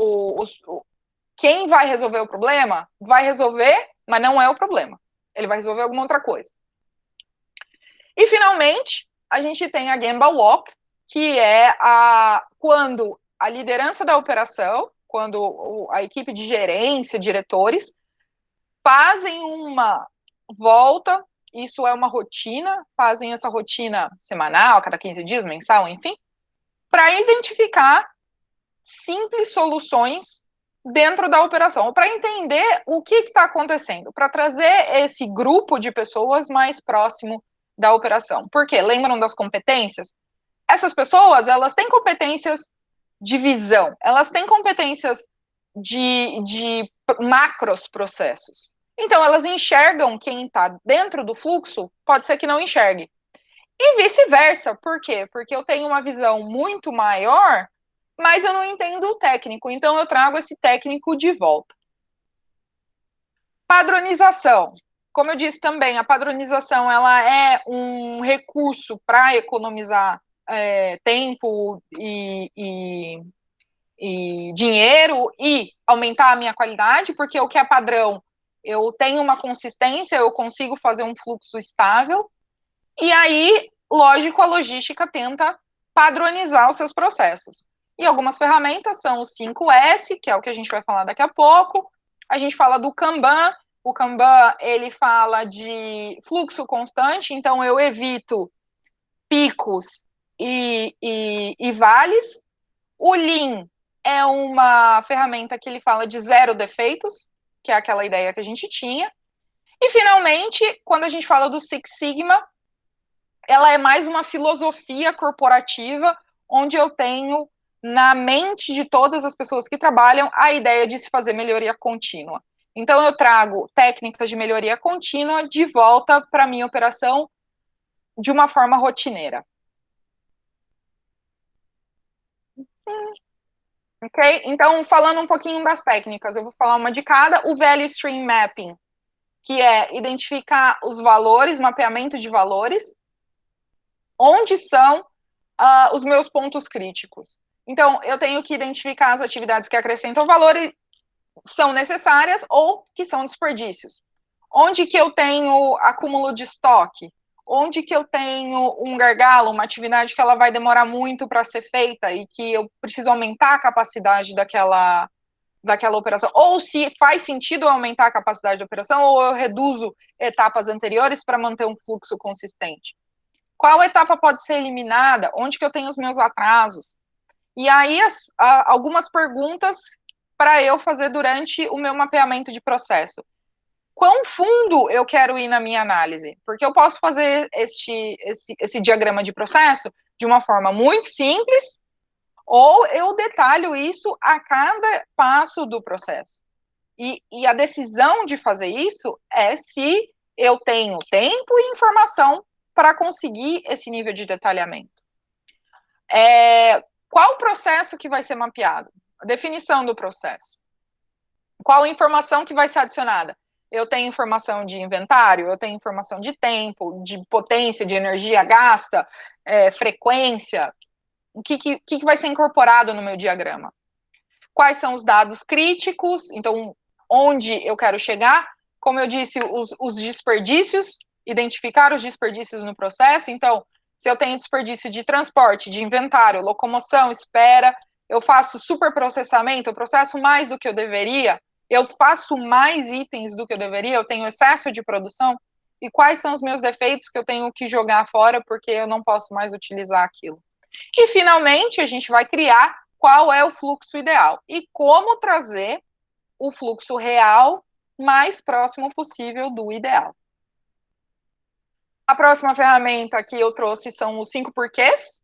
quem vai resolver o problema, vai resolver, mas não é o problema. Ele vai resolver alguma outra coisa. E, finalmente, a gente tem a Gemba Walk, que é quando a liderança da operação, quando a equipe de gerência, diretores, fazem uma volta, isso é uma rotina, fazem essa rotina semanal, a cada 15 dias, mensal, enfim, para identificar simples soluções dentro da operação, para entender o que está acontecendo, para trazer esse grupo de pessoas mais próximo da operação. Por quê? Lembram das competências? Essas pessoas, elas têm competências de visão, elas têm competências de macros processos. Então, elas enxergam quem está dentro do fluxo, pode ser que não enxergue. E vice-versa. Por quê? Porque eu tenho uma visão muito maior, mas eu não entendo o técnico. Então, eu trago esse técnico de volta. Padronização. Como eu disse também, a padronização ela é um recurso para economizar tempo e dinheiro e aumentar a minha qualidade, porque o que é padrão, eu tenho uma consistência, eu consigo fazer um fluxo estável, e aí, lógico, a logística tenta padronizar os seus processos. E algumas ferramentas são o 5S, que é o que a gente vai falar daqui a pouco, a gente fala do Kanban, o Kanban, ele fala de fluxo constante, então eu evito picos e vales. O Lean é uma ferramenta que ele fala de 0 defeitos, que é aquela ideia que a gente tinha. E, finalmente, quando a gente fala do Six Sigma, ela é mais uma filosofia corporativa, onde eu tenho na mente de todas as pessoas que trabalham a ideia de se fazer melhoria contínua. Então, eu trago técnicas de melhoria contínua de volta para a minha operação de uma forma rotineira. Ok? Então, falando um pouquinho das técnicas, eu vou falar uma de cada. O Value Stream Mapping, que é identificar os valores, mapeamento de valores, onde são os meus pontos críticos. Então, eu tenho que identificar as atividades que acrescentam valor e são necessárias ou que são desperdícios. Onde que eu tenho acúmulo de estoque? Onde que eu tenho um gargalo, uma atividade que ela vai demorar muito para ser feita e que eu preciso aumentar a capacidade daquela operação, ou se faz sentido aumentar a capacidade de operação, ou eu reduzo etapas anteriores para manter um fluxo consistente. Qual etapa pode ser eliminada? Onde que eu tenho os meus atrasos? E aí, algumas perguntas para eu fazer durante o meu mapeamento de processo. Quão fundo eu quero ir na minha análise? Porque eu posso fazer esse diagrama de processo de uma forma muito simples, ou eu detalho isso a cada passo do processo. E a decisão de fazer isso é se eu tenho tempo e informação para conseguir esse nível de detalhamento. Qual o processo que vai ser mapeado? A definição do processo. Qual a informação que vai ser adicionada? Eu tenho informação de inventário, eu tenho informação de tempo, de potência, de energia gasta, frequência. O que vai ser incorporado no meu diagrama? Quais são os dados críticos? Então, onde eu quero chegar? Como eu disse, os desperdícios, identificar os desperdícios no processo. Então, se eu tenho desperdício de transporte, de inventário, locomoção, espera, eu faço superprocessamento, eu processo mais do que eu deveria, eu faço mais itens do que eu deveria, eu tenho excesso de produção, e quais são os meus defeitos que eu tenho que jogar fora porque eu não posso mais utilizar aquilo. E, finalmente, a gente vai criar qual é o fluxo ideal e como trazer o fluxo real mais próximo possível do ideal. A próxima ferramenta que eu trouxe são os 5 porquês.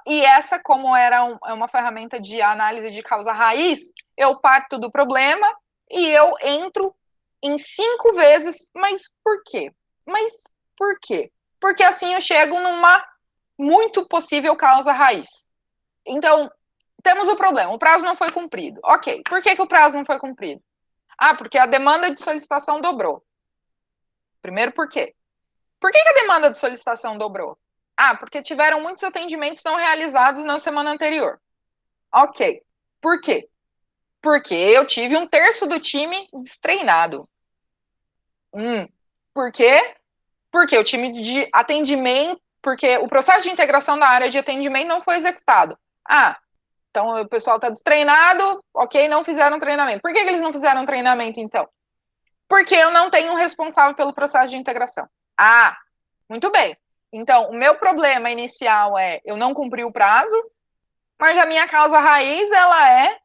E essa, como era uma ferramenta de análise de causa raiz, eu parto do problema e eu entro em 5 vezes, mas por quê? Mas por quê? Porque assim eu chego numa muito possível causa raiz. Então, temos o problema, o prazo não foi cumprido. Ok, por que o prazo não foi cumprido? Ah, porque a demanda de solicitação dobrou. Primeiro, por quê? Por que a demanda de solicitação dobrou? Ah, porque tiveram muitos atendimentos não realizados na semana anterior. Ok, por quê? Porque eu tive 1/3 do time destreinado. Por quê? Porque o time de atendimento, porque o processo de integração da área de atendimento não foi executado. Ah, então o pessoal está destreinado, ok, não fizeram treinamento. Por que eles não fizeram treinamento, então? Porque eu não tenho um responsável pelo processo de integração. Ah, muito bem. Então, o meu problema inicial é eu não cumpri o prazo, mas a minha causa raiz, ela é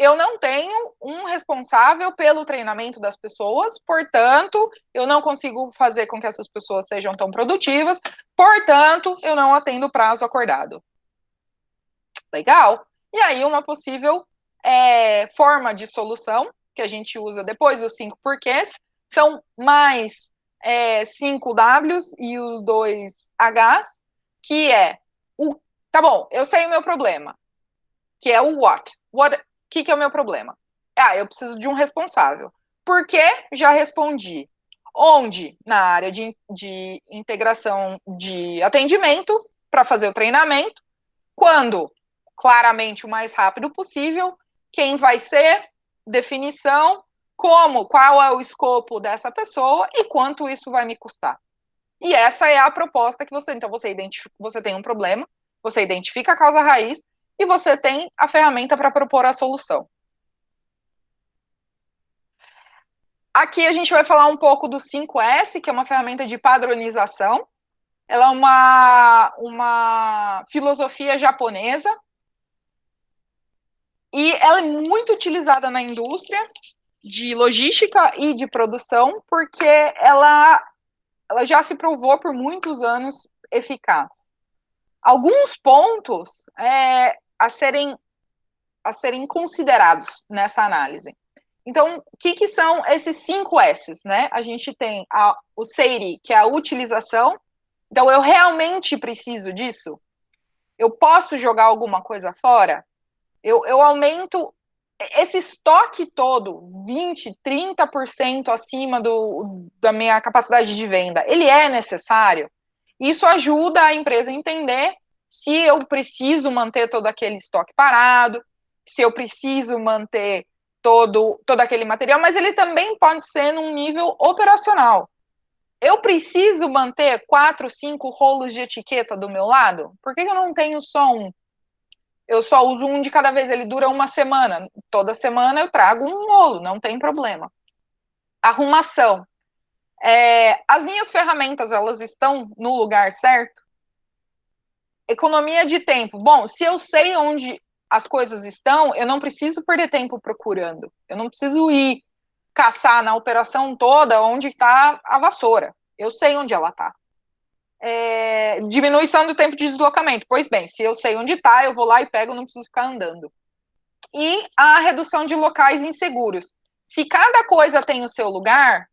eu não tenho um responsável pelo treinamento das pessoas, portanto, eu não consigo fazer com que essas pessoas sejam tão produtivas, portanto, eu não atendo o prazo acordado. Legal? E aí, uma possível forma de solução, que a gente usa depois dos 5 porquês, são mais 5 Ws e os 2 Hs, que é tá bom, eu sei o meu problema, que é o what. O que é o meu problema? Ah, eu preciso de um responsável. Por que? Já respondi. Onde? Na área de integração de atendimento, para fazer o treinamento. Quando? Claramente o mais rápido possível. Quem vai ser? Definição. Como? Qual é o escopo dessa pessoa e quanto isso vai me custar? E essa é a proposta que você... Então, você tem um problema, você identifica a causa raiz, e você tem a ferramenta para propor a solução. Aqui a gente vai falar um pouco do 5S, que é uma ferramenta de padronização. Ela é uma filosofia japonesa e ela é muito utilizada na indústria de logística e de produção, porque ela já se provou por muitos anos eficaz. Alguns pontos a serem considerados nessa análise. Então, o que são esses 5 S's, né? A gente tem o SEIRI, que é a utilização. Então, eu realmente preciso disso? Eu posso jogar alguma coisa fora? Eu aumento esse estoque todo, 20%, 30% acima da minha capacidade de venda. Ele é necessário? Isso ajuda a empresa a entender se eu preciso manter todo aquele estoque parado, se eu preciso manter todo aquele material, mas ele também pode ser num nível operacional. Eu preciso manter 4, 5 rolos de etiqueta do meu lado? Por que eu não tenho só um? Eu só uso um de cada vez, ele dura uma semana. Toda semana eu trago um rolo, não tem problema. Arrumação. As minhas ferramentas, elas estão no lugar certo? Economia de tempo. Bom, se eu sei onde as coisas estão, eu não preciso perder tempo procurando. Eu não preciso ir caçar na operação toda onde está a vassoura. Eu sei onde ela está. Diminuição do tempo de deslocamento. Pois bem, se eu sei onde está, eu vou lá e pego, não preciso ficar andando. E a redução de locais inseguros. Se cada coisa tem o seu lugar,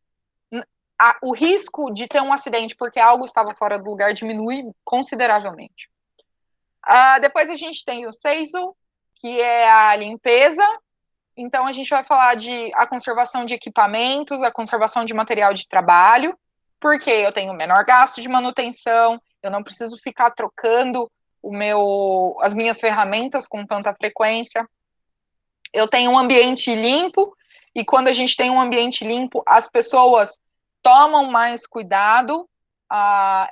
o risco de ter um acidente porque algo estava fora do lugar diminui consideravelmente. Depois a gente tem o SEISU, que é a limpeza. Então, a gente vai falar a conservação de equipamentos, a conservação de material de trabalho, porque eu tenho menor gasto de manutenção, eu não preciso ficar trocando as minhas ferramentas com tanta frequência. Eu tenho um ambiente limpo, e quando a gente tem um ambiente limpo, as pessoas tomam mais cuidado,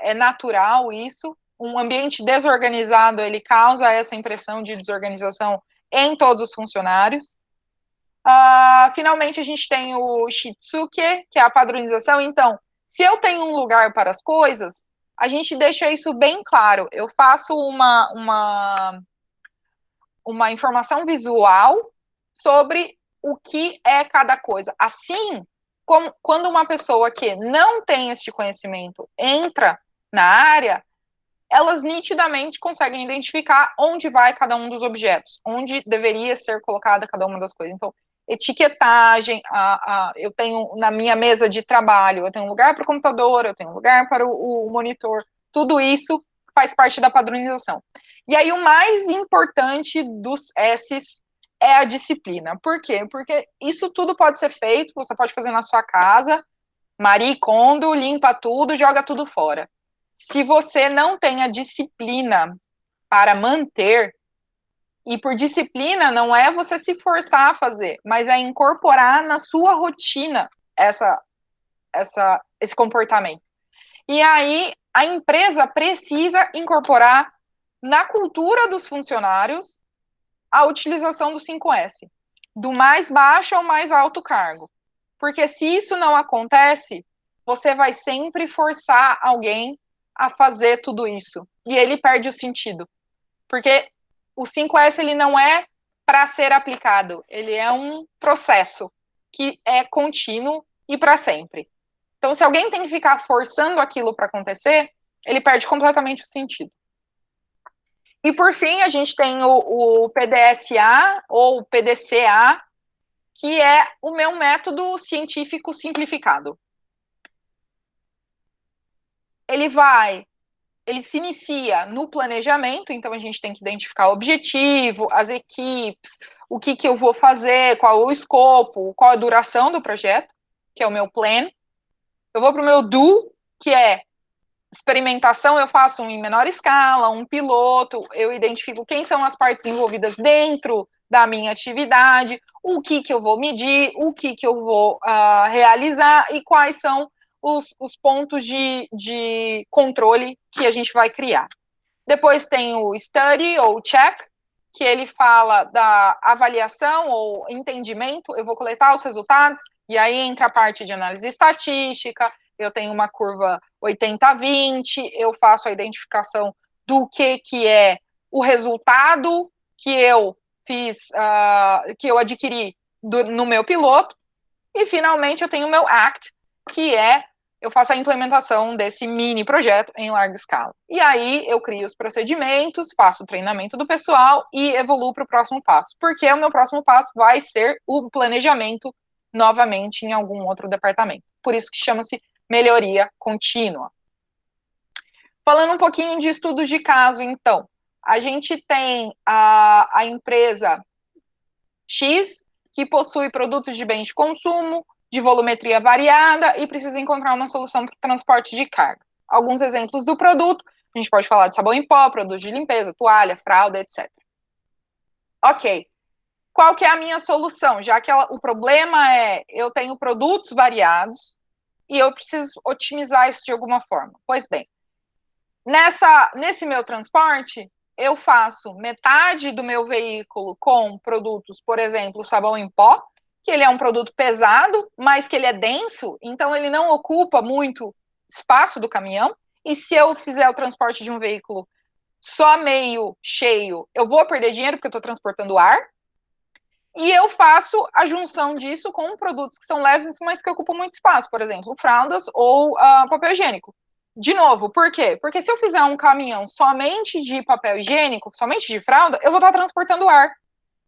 é natural isso. Um ambiente desorganizado, ele causa essa impressão de desorganização em todos os funcionários. Finalmente, a gente tem o Shitsuke, que é a padronização. Então, se eu tenho um lugar para as coisas, a gente deixa isso bem claro. Eu faço uma informação visual sobre o que é cada coisa. Assim, quando uma pessoa que não tem este conhecimento entra na área, elas nitidamente conseguem identificar onde vai cada um dos objetos, onde deveria ser colocada cada uma das coisas. Então, etiquetagem, eu tenho na minha mesa de trabalho, eu tenho um lugar para o computador, eu tenho um lugar para o monitor, tudo isso faz parte da padronização. E aí, o mais importante dos S's é a disciplina. Por quê? Porque isso tudo pode ser feito, você pode fazer na sua casa, Marie Kondo, limpa tudo, joga tudo fora. Se você não tem a disciplina para manter, e por disciplina não é você se forçar a fazer, mas é incorporar na sua rotina esse comportamento. E aí a empresa precisa incorporar na cultura dos funcionários a utilização do 5S, do mais baixo ao mais alto cargo. Porque se isso não acontece, você vai sempre forçar alguém a fazer tudo isso. E ele perde o sentido. Porque o 5S ele não é para ser aplicado, ele é um processo que é contínuo e para sempre. Então, se alguém tem que ficar forçando aquilo para acontecer, ele perde completamente o sentido. E, por fim, a gente tem o PDSA, ou PDCA, que é o meu método científico simplificado. Ele se inicia no planejamento, então a gente tem que identificar o objetivo, as equipes, o que eu vou fazer, qual é o escopo, qual a duração do projeto, que é o meu plan. Eu vou para o meu do, que é experimentação, eu faço em menor escala, um piloto, eu identifico quem são as partes envolvidas dentro da minha atividade, o que eu vou medir, o que eu vou realizar e quais são os pontos de controle que a gente vai criar. Depois tem o study ou check, que ele fala da avaliação ou entendimento, eu vou coletar os resultados, e aí entra a parte de análise estatística, eu tenho uma curva 80-20, eu faço a identificação do que é o resultado que eu fiz, que eu adquiri no meu piloto, e finalmente eu tenho o meu ACT, que é eu faço a implementação desse mini projeto em larga escala. E aí eu crio os procedimentos, faço o treinamento do pessoal e evoluo para o próximo passo. Porque o meu próximo passo vai ser o planejamento novamente em algum outro departamento. Por isso que chama-se melhoria contínua. Falando um pouquinho de estudos de caso, então, a gente tem a empresa X, que possui produtos de bens de consumo, de volumetria variada e precisa encontrar uma solução para o transporte de carga. Alguns exemplos do produto, a gente pode falar de sabão em pó, produtos de limpeza, toalha, fralda, etc. Ok, qual que é a minha solução? Já que o problema é, eu tenho produtos variados e eu preciso otimizar isso de alguma forma. Pois bem, nesse meu transporte, eu faço metade do meu veículo com produtos, por exemplo, sabão em pó, que ele é um produto pesado, mas que ele é denso, então ele não ocupa muito espaço do caminhão, e se eu fizer o transporte de um veículo só meio cheio, eu vou perder dinheiro porque eu estou transportando ar, e eu faço a junção disso com produtos que são leves, mas que ocupam muito espaço, por exemplo, fraldas ou papel higiênico. De novo, por quê? Porque se eu fizer um caminhão somente de papel higiênico, somente de fralda, eu vou estar transportando ar.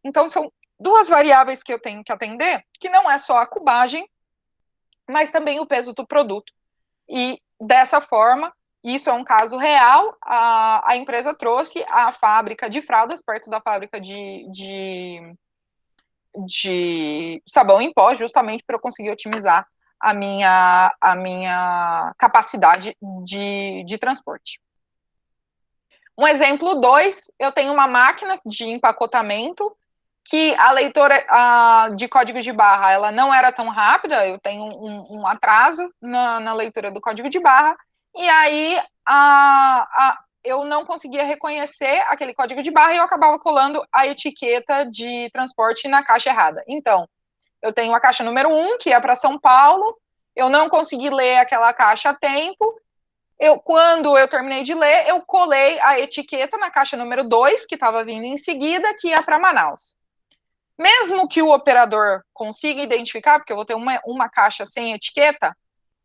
Então, são duas variáveis que eu tenho que atender, que não é só a cubagem, mas também o peso do produto. E, dessa forma, isso é um caso real, a empresa trouxe a fábrica de fraldas perto da fábrica de sabão em pó, justamente para eu conseguir otimizar a minha capacidade de transporte. Um exemplo 2, eu tenho uma máquina de empacotamento que a leitora de código de barra ela não era tão rápida, eu tenho um atraso na leitura do código de barra, e aí eu não conseguia reconhecer aquele código de barra e eu acabava colando a etiqueta de transporte na caixa errada. Então, eu tenho a caixa número 1, que é para São Paulo, eu não consegui ler aquela caixa a tempo, quando eu terminei de ler, eu colei a etiqueta na caixa número 2, que estava vindo em seguida, que ia para Manaus. Mesmo que o operador consiga identificar, porque eu vou ter uma caixa sem etiqueta,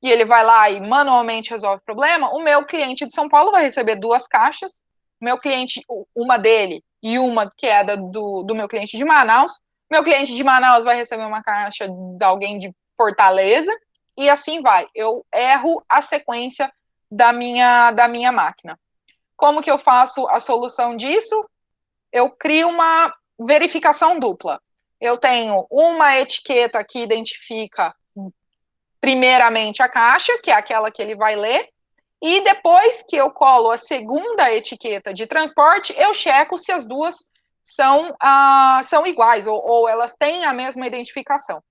e ele vai lá e manualmente resolve o problema, o meu cliente de São Paulo vai receber 2 caixas, o meu cliente, uma dele e uma que é do meu cliente de Manaus, meu cliente de Manaus vai receber uma caixa de alguém de Fortaleza, e assim vai. Eu erro a sequência da minha máquina. Como que eu faço a solução disso? Eu crio uma verificação dupla. Eu tenho uma etiqueta que identifica primeiramente a caixa, que é aquela que ele vai ler, e depois que eu colo a segunda etiqueta de transporte, eu checo se as duas são iguais, ou elas têm a mesma identificação.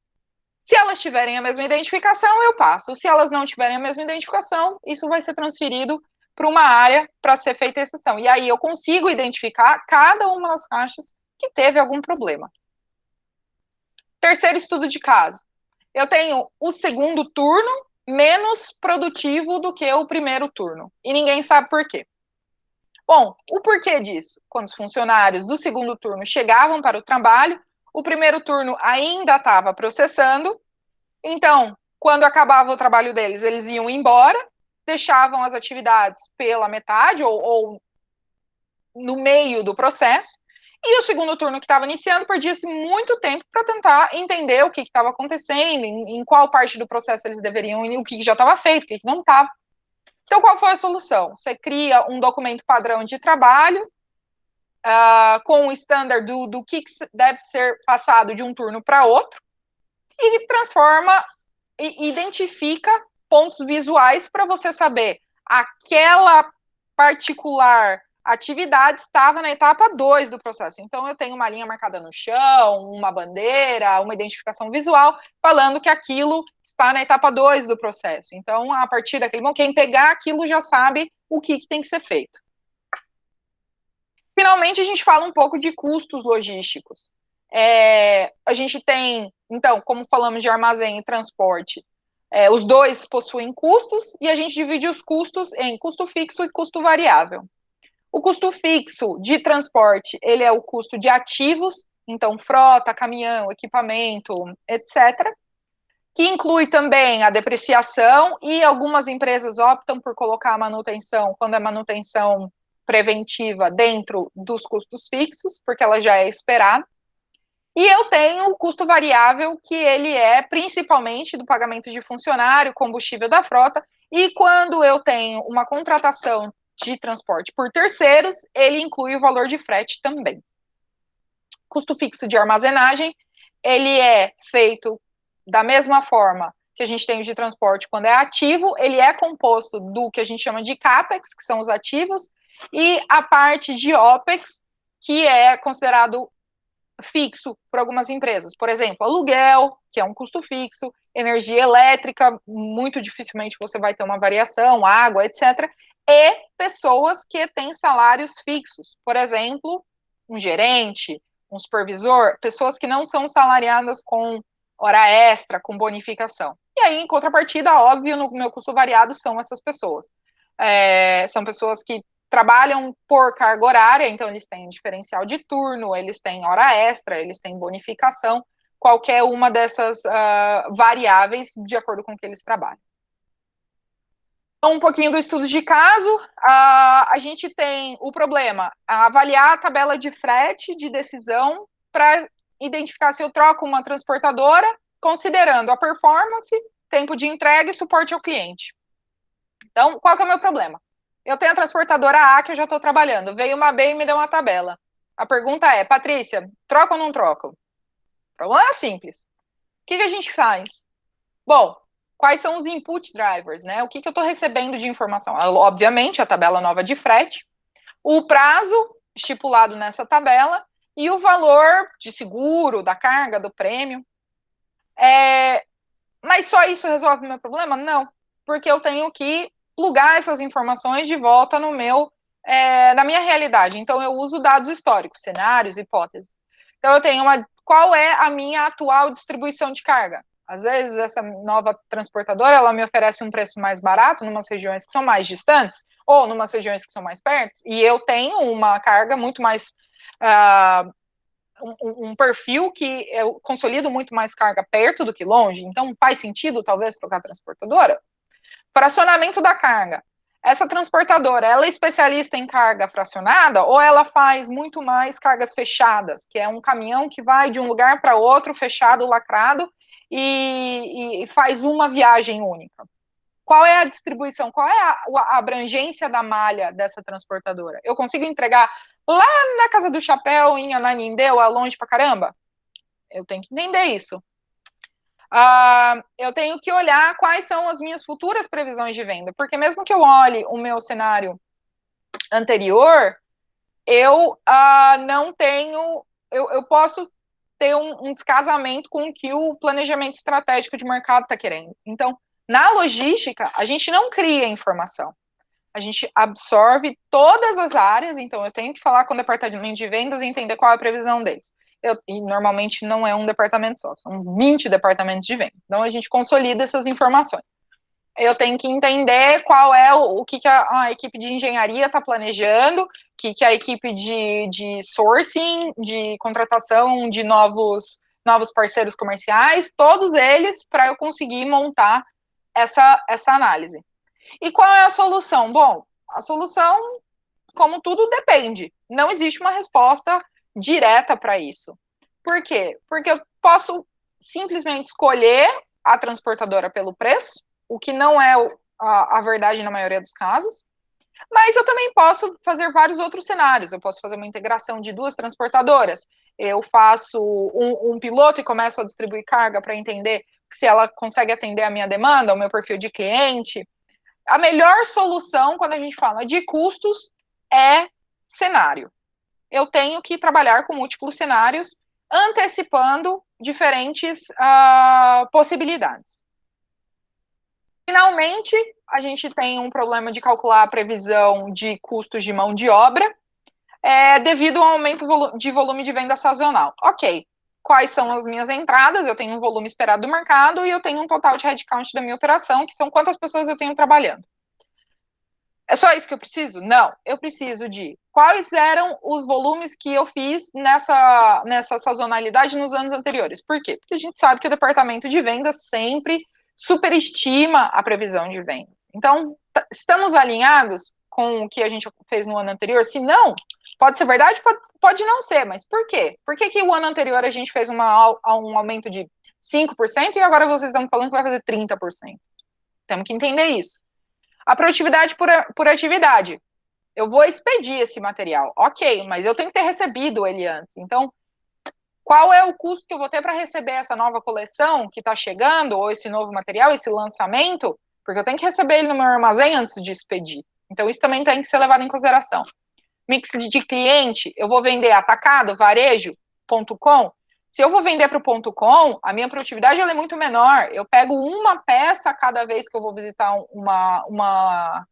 Se elas tiverem a mesma identificação, eu passo. Se elas não tiverem a mesma identificação, isso vai ser transferido para uma área para ser feita a exceção. E aí eu consigo identificar cada uma das caixas que teve algum problema. Terceiro estudo de caso. Eu tenho o segundo turno menos produtivo do que o primeiro turno. E ninguém sabe por quê. Bom, o porquê disso? Quando os funcionários do segundo turno chegavam para o trabalho, o primeiro turno ainda estava processando. Então, quando acabava o trabalho deles, eles iam embora, deixavam as atividades pela metade ou no meio do processo. E o segundo turno que estava iniciando perdia-se muito tempo para tentar entender o que estava acontecendo, em qual parte do processo eles deveriam ir, o que já estava feito, o que não estava. Então, qual foi a solução? Você cria um documento padrão de trabalho com o standard do que deve ser passado de um turno para outro e transforma e identifica pontos visuais para você saber aquela particular atividade estava na etapa 2 do processo. Então, eu tenho uma linha marcada no chão, uma bandeira, uma identificação visual, falando que aquilo está na etapa 2 do processo. Então, a partir daquele momento, quem pegar aquilo já sabe o que tem que ser feito. Finalmente, a gente fala um pouco de custos logísticos. A gente tem, então, como falamos de armazém e transporte, os dois possuem custos, e a gente divide os custos em custo fixo e custo variável. O custo fixo de transporte, ele é o custo de ativos, então frota, caminhão, equipamento, etc., que inclui também a depreciação, e algumas empresas optam por colocar a manutenção, quando é manutenção preventiva, dentro dos custos fixos, porque ela já é esperada. E eu tenho o custo variável, que ele é principalmente do pagamento de funcionário, combustível da frota, e quando eu tenho uma contratação de transporte por terceiros, ele inclui o valor de frete também. Custo fixo de armazenagem, ele é feito da mesma forma que a gente tem o de transporte quando é ativo, ele é composto do que a gente chama de CAPEX, que são os ativos, e a parte de OPEX, que é considerado fixo por algumas empresas. Por exemplo, aluguel, que é um custo fixo, energia elétrica, muito dificilmente você vai ter uma variação, água, etc., e pessoas que têm salários fixos, por exemplo, um gerente, um supervisor, pessoas que não são salariadas com hora extra, com bonificação. E aí, em contrapartida, óbvio, no meu custo variado são essas pessoas. São pessoas que trabalham por carga horária, então eles têm diferencial de turno, eles têm hora extra, eles têm bonificação, qualquer uma dessas variáveis de acordo com que eles trabalham. Um pouquinho do estudo de caso, a gente tem o problema, avaliar a tabela de frete de decisão para identificar se eu troco uma transportadora, considerando a performance, tempo de entrega e suporte ao cliente. Então, qual que é o meu problema? Eu tenho a transportadora A que eu já estou trabalhando, veio uma B e me deu uma tabela. A pergunta é, Patrícia, troca ou não troca? O problema é simples. O que a gente faz? Bom, quais são os input drivers, né? O que eu estou recebendo de informação? Obviamente, a tabela nova de frete, o prazo estipulado nessa tabela e o valor de seguro, da carga, do prêmio. Mas só isso resolve o meu problema? Não, porque eu tenho que plugar essas informações de volta no na minha realidade. Então, eu uso dados históricos, cenários, hipóteses. Então, eu tenho qual é a minha atual distribuição de carga? Às vezes, essa nova transportadora, ela me oferece um preço mais barato em umas regiões que são mais distantes, ou em umas regiões que são mais perto, e eu tenho uma carga muito mais... um perfil que eu consolido muito mais carga perto do que longe, então faz sentido, talvez, trocar a transportadora? Fracionamento da carga. Essa transportadora, ela é especialista em carga fracionada ou ela faz muito mais cargas fechadas, que é um caminhão que vai de um lugar para outro, fechado, lacrado, e faz uma viagem única? qual é a distribuição, qual é a abrangência da malha dessa transportadora? Eu consigo entregar lá na Casa do Chapéu, em Ananindeua, longe pra caramba? Eu tenho que entender isso. Eu tenho que olhar quais são as minhas futuras previsões de venda, porque mesmo que eu olhe o meu cenário anterior, eu não tenho, eu posso ter um descasamento com o que o planejamento estratégico de mercado está querendo. Então, na logística, a gente não cria informação, a gente absorve todas as áreas, então eu tenho que falar com o departamento de vendas e entender qual é a previsão deles. E normalmente não é um departamento só, são 20 departamentos de venda. Então a gente consolida essas informações. Eu tenho que entender qual é o que a equipe de engenharia está planejando, o que a equipe de sourcing, de contratação de novos parceiros comerciais, todos eles, para eu conseguir montar essa análise. E qual é a solução? Bom, a solução, como tudo, depende. Não existe uma resposta direta para isso. Por quê? Porque eu posso simplesmente escolher a transportadora pelo preço, o que não é a verdade na maioria dos casos, mas eu também posso fazer vários outros cenários. Eu posso fazer uma integração de 2 transportadoras, eu faço um piloto e começo a distribuir carga para entender se ela consegue atender a minha demanda, o meu perfil de cliente. A melhor solução, quando a gente fala de custos, é cenário. Eu tenho que trabalhar com múltiplos cenários, antecipando diferentes possibilidades. Finalmente, a gente tem um problema de calcular a previsão de custos de mão de obra, devido ao aumento de volume de venda sazonal. Ok, quais são as minhas entradas? Eu tenho um volume esperado do mercado e eu tenho um total de headcount da minha operação, que são quantas pessoas eu tenho trabalhando. É só isso que eu preciso? Não, eu preciso de quais eram os volumes que eu fiz nessa sazonalidade nos anos anteriores. Por quê? Porque a gente sabe que o departamento de vendas sempre superestima a previsão de vendas. Então, estamos alinhados com o que a gente fez no ano anterior? Se não, pode ser verdade, pode não ser, mas por quê? Por que o ano anterior a gente fez um aumento de 5% e agora vocês estão falando que vai fazer 30%? Temos que entender isso. A produtividade por atividade. Eu vou expedir esse material, ok, mas eu tenho que ter recebido ele antes. Então, qual é o custo que eu vou ter para receber essa nova coleção que está chegando, ou esse novo material, esse lançamento? Porque eu tenho que receber ele no meu armazém antes de expedir. Então, isso também tem que ser levado em consideração. Mix de cliente, eu vou vender atacado, varejo, .com. Se eu vou vender para o .com, a minha produtividade ela é muito menor. Eu pego uma peça cada vez que eu vou visitar uma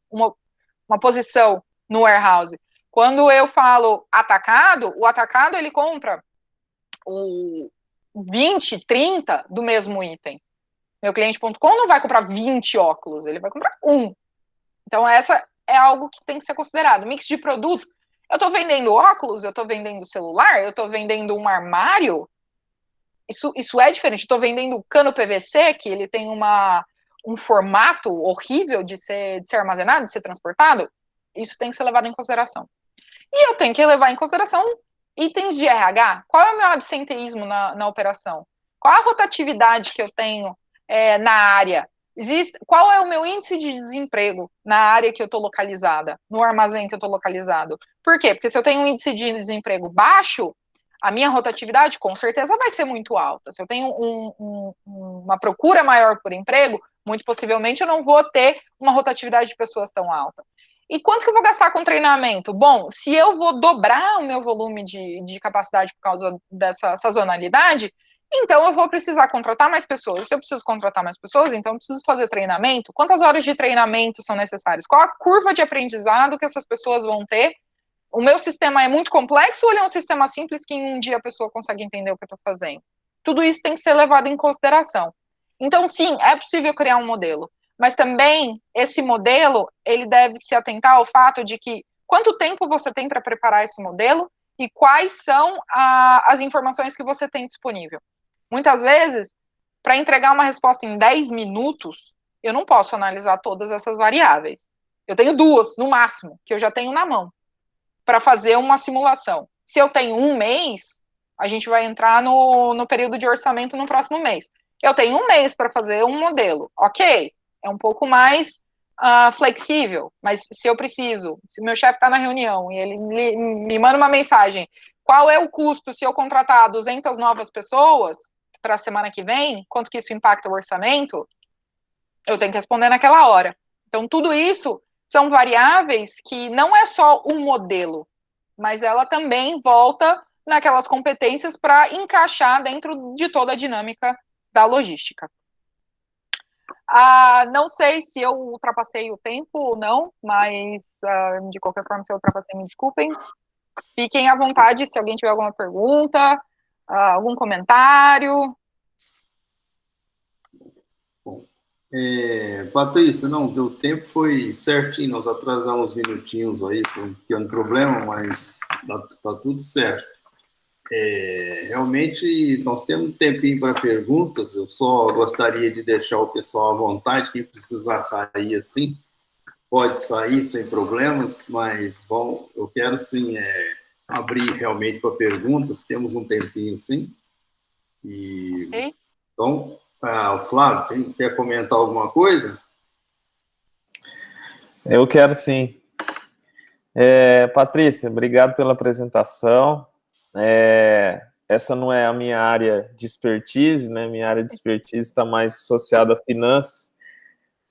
posição no warehouse. Quando eu falo atacado, o atacado ele compra o 20, 30 do mesmo item. Meu cliente.com não vai comprar 20 óculos, ele vai comprar um. Então, essa é algo que tem que ser considerado. Mix de produto. Eu estou vendendo óculos, eu estou vendendo celular, eu estou vendendo um armário. Isso é diferente. Estou vendendo cano PVC, que ele tem um formato horrível de ser armazenado, de ser transportado. Isso tem que ser levado em consideração. E eu tenho que levar em consideração itens de RH. Qual é o meu absenteísmo na operação? Qual a rotatividade que eu tenho na área? Qual é o meu índice de desemprego na área que eu estou localizada, no armazém que eu estou localizado? Por quê? Porque se eu tenho um índice de desemprego baixo, a minha rotatividade com certeza vai ser muito alta. Se eu tenho uma procura maior por emprego, muito possivelmente eu não vou ter uma rotatividade de pessoas tão alta. E quanto que eu vou gastar com treinamento? Bom, se eu vou dobrar o meu volume de capacidade por causa dessa sazonalidade, então eu vou precisar contratar mais pessoas. Se eu preciso contratar mais pessoas, então eu preciso fazer treinamento. Quantas horas de treinamento são necessárias? Qual a curva de aprendizado que essas pessoas vão ter? O meu sistema é muito complexo ou ele é um sistema simples que em um dia a pessoa consegue entender o que eu estou fazendo? Tudo isso tem que ser levado em consideração. Então, sim, é possível criar um modelo, mas também esse modelo, ele deve se atentar ao fato de que quanto tempo você tem para preparar esse modelo e quais são as informações que você tem disponível. Muitas vezes, para entregar uma resposta em 10 minutos, eu não posso analisar todas essas variáveis. Eu tenho 2, no máximo, que eu já tenho na mão, para fazer uma simulação. Se eu tenho 1 mês, a gente vai entrar no período de orçamento no próximo mês. Eu tenho 1 mês para fazer um modelo, ok? é um pouco mais flexível, mas se eu preciso, se meu chefe está na reunião e ele me manda uma mensagem, qual é o custo se eu contratar 200 novas pessoas para a semana que vem, quanto que isso impacta o orçamento, eu tenho que responder naquela hora. Então, tudo isso são variáveis que não é só um modelo, mas ela também volta naquelas competências para encaixar dentro de toda a dinâmica da logística. Não sei se eu ultrapassei o tempo ou não, mas de qualquer forma, se eu ultrapassei, me desculpem. Fiquem à vontade se alguém tiver alguma pergunta, algum comentário. Bom, Patrícia, não, o tempo foi certinho, nós atrasamos uns minutinhos aí, foi um pequeno problema, mas tá tudo certo. Realmente, nós temos um tempinho para perguntas, eu só gostaria de deixar o pessoal à vontade, quem precisar sair assim, pode sair sem problemas, mas, bom, eu quero, sim, abrir realmente para perguntas, temos um tempinho, sim. Okay. Então, o Flávio, quer comentar alguma coisa? Eu quero, sim. Patrícia, obrigado pela apresentação. Essa não é a minha área de expertise, né? Minha área de expertise está mais associada a finanças.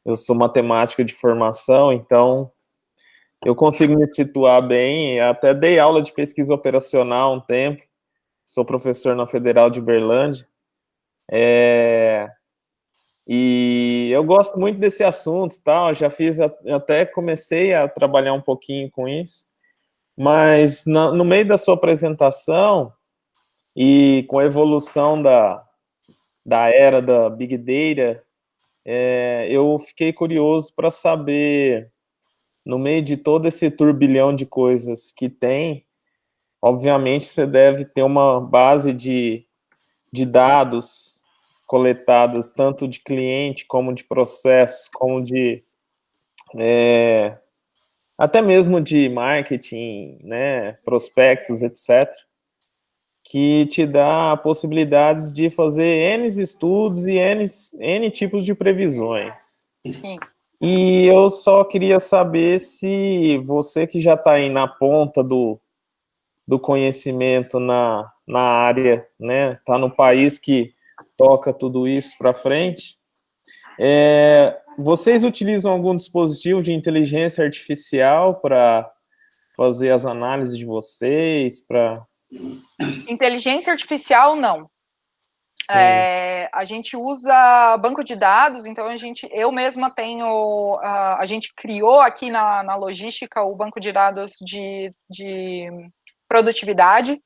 Eu sou matemático de formação, então eu consigo me situar bem. Até dei aula de pesquisa operacional há um tempo. Sou professor na Federal de Uberlândia. E eu gosto muito desse assunto, tal. Já fiz, até comecei a trabalhar um pouquinho com isso. Mas no meio da sua apresentação e com a evolução da era da Big Data, eu fiquei curioso para saber, no meio de todo esse turbilhão de coisas que tem, obviamente você deve ter uma base de dados coletados, tanto de cliente, como de processos, como de até mesmo de marketing, né, prospectos, etc., que te dá possibilidades de fazer N estudos e N tipos de previsões. Sim. E eu só queria saber se você que já está aí na ponta do conhecimento na área, né, está no país que toca tudo isso para frente, vocês utilizam algum dispositivo de inteligência artificial para fazer as análises de vocês, para... Inteligência artificial, não. A gente usa banco de dados, então eu mesma tenho, a gente criou aqui na logística o banco de dados de produtividade,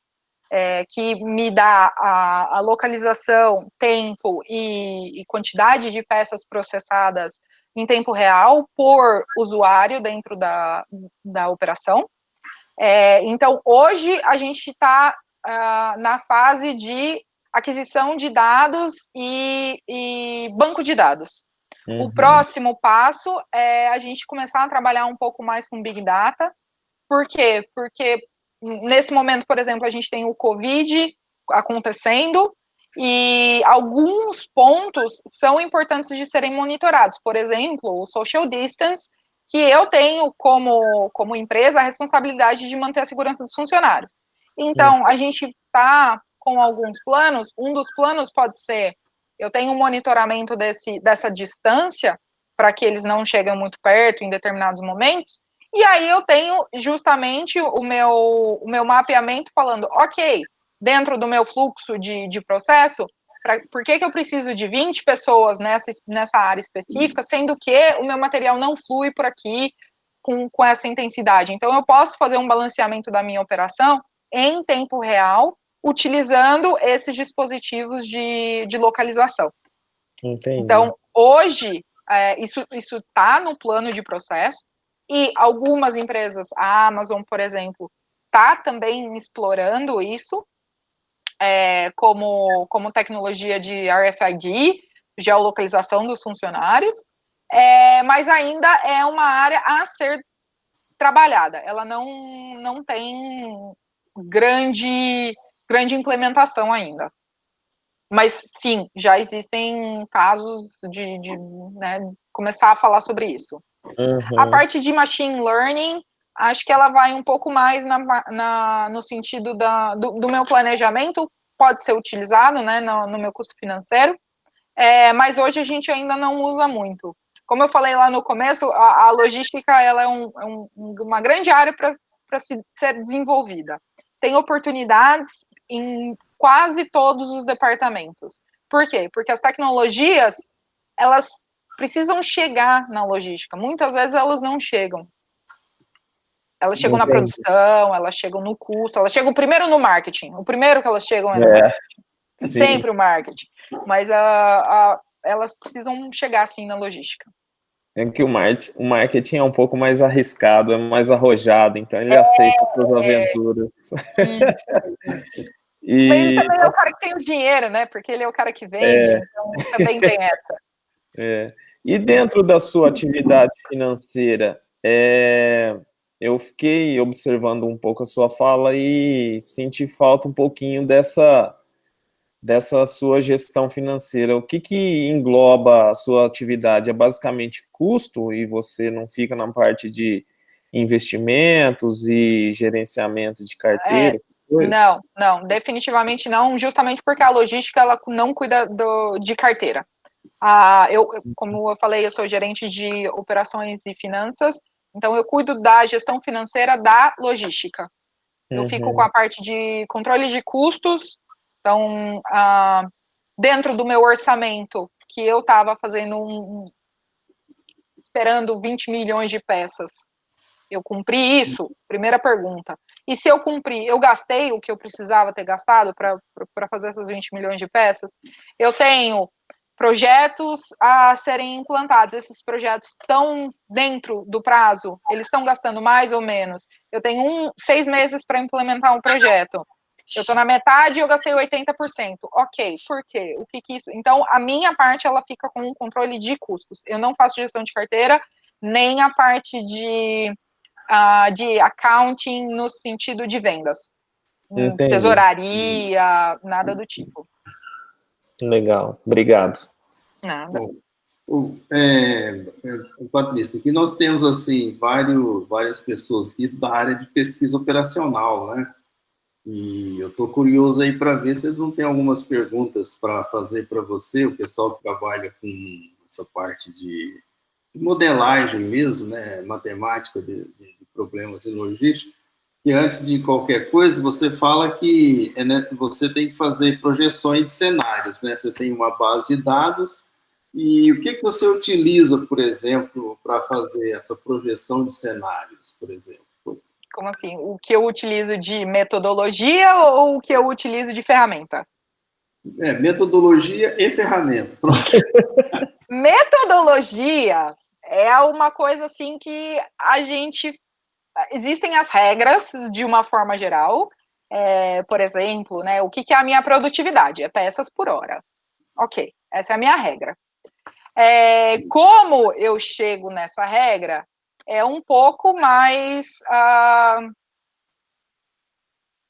que me dá a localização, tempo e quantidade de peças processadas em tempo real por usuário dentro da operação. Então, hoje a gente está na fase de aquisição de dados e banco de dados. Uhum. O próximo passo é a gente começar a trabalhar um pouco mais com Big Data. Por quê? Porque nesse momento, por exemplo, a gente tem o Covid acontecendo e alguns pontos são importantes de serem monitorados. Por exemplo, o social distance, que eu tenho como empresa a responsabilidade de manter a segurança dos funcionários. Então, a gente está com alguns planos. Um dos planos pode ser, eu tenho um monitoramento dessa distância para que eles não cheguem muito perto em determinados momentos. E aí eu tenho justamente o meu mapeamento falando, ok, dentro do meu fluxo de processo, por que eu preciso de 20 pessoas nessa área específica, sendo que o meu material não flui por aqui com essa intensidade. Então, eu posso fazer um balanceamento da minha operação em tempo real, utilizando esses dispositivos de localização. Entendi. Então, hoje, isso está no plano de processo, e algumas empresas, a Amazon, por exemplo, está também explorando isso, como tecnologia de RFID, geolocalização dos funcionários, mas ainda é uma área a ser trabalhada. Ela não tem grande implementação ainda. Mas, sim, já existem casos começar a falar sobre isso. A parte de machine learning, acho que ela vai um pouco mais no sentido do meu planejamento, pode ser utilizado, né, no meu custo financeiro, mas hoje a gente ainda não usa muito. Como eu falei lá no começo, a logística ela é uma grande área para ser desenvolvida. Tem oportunidades em quase todos os departamentos. Por quê? Porque as tecnologias, elas precisam chegar na logística. Muitas vezes elas não chegam. Elas chegam na produção, elas chegam no custo, elas chegam primeiro no marketing. O primeiro que elas chegam é no marketing. É sempre o marketing. Mas elas precisam chegar, sim, na logística. É que o marketing é um pouco mais arriscado, é mais arrojado, então ele aceita suas aventuras. Mas ele também é o cara que tem o dinheiro, né? Porque ele é o cara que vende, então também tem essa. E dentro da sua atividade financeira, eu fiquei observando um pouco a sua fala e senti falta um pouquinho dessa sua gestão financeira. O que engloba a sua atividade? É basicamente custo e você não fica na parte de investimentos e gerenciamento de carteira? Não, definitivamente não, justamente porque a logística ela não cuida de carteira. Como eu falei, eu sou gerente de operações e finanças, então eu cuido da gestão financeira da logística. Eu fico com a parte de controle de custos. Então, dentro do meu orçamento, que eu estava fazendo esperando 20 milhões de peças, eu cumpri isso? Primeira pergunta. E se eu cumpri, eu gastei o que eu precisava ter gastado para fazer essas 20 milhões de peças? Eu tenho projetos a serem implantados. Esses projetos estão dentro do prazo? Eles estão gastando mais ou menos? Eu tenho 6 meses para implementar um projeto. Eu estou na metade e eu gastei 80%. Ok, por quê? O que isso... Então, a minha parte, ela fica com o controle de custos. Eu não faço gestão de carteira, nem a parte de accounting no sentido de vendas. Entendi. Tesouraria, nada do tipo. Legal, obrigado. Nada. Patrícia, aqui nós temos assim, várias pessoas aqui da área de pesquisa operacional, né? E eu estou curioso aí para ver se eles não têm algumas perguntas para fazer para você, o pessoal que trabalha com essa parte de modelagem mesmo, né? Matemática de problemas em logística. E antes de qualquer coisa, você fala que você tem que fazer projeções de cenários, né? Você tem uma base de dados e o que você utiliza, por exemplo, para fazer essa projeção de cenários, por exemplo? Como assim? O que eu utilizo de metodologia ou o que eu utilizo de ferramenta? Metodologia e ferramenta. Metodologia é uma coisa assim que existem as regras de uma forma geral. Por exemplo, né, o que é a minha produtividade? É peças por hora. Ok, essa é a minha regra. Como eu chego nessa regra é um pouco mais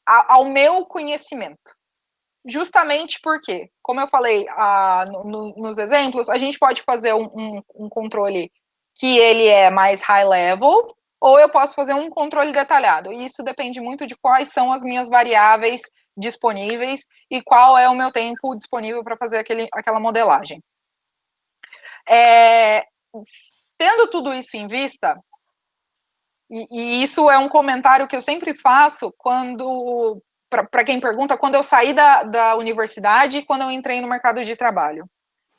ao meu conhecimento. Justamente porque, como eu falei nos exemplos, a gente pode fazer um controle que ele é mais high level, ou eu posso fazer um controle detalhado. E isso depende muito de quais são as minhas variáveis disponíveis e qual é o meu tempo disponível para fazer aquela modelagem. Tendo tudo isso em vista, e isso é um comentário que eu sempre faço para quem pergunta, quando eu saí da universidade e quando eu entrei no mercado de trabalho.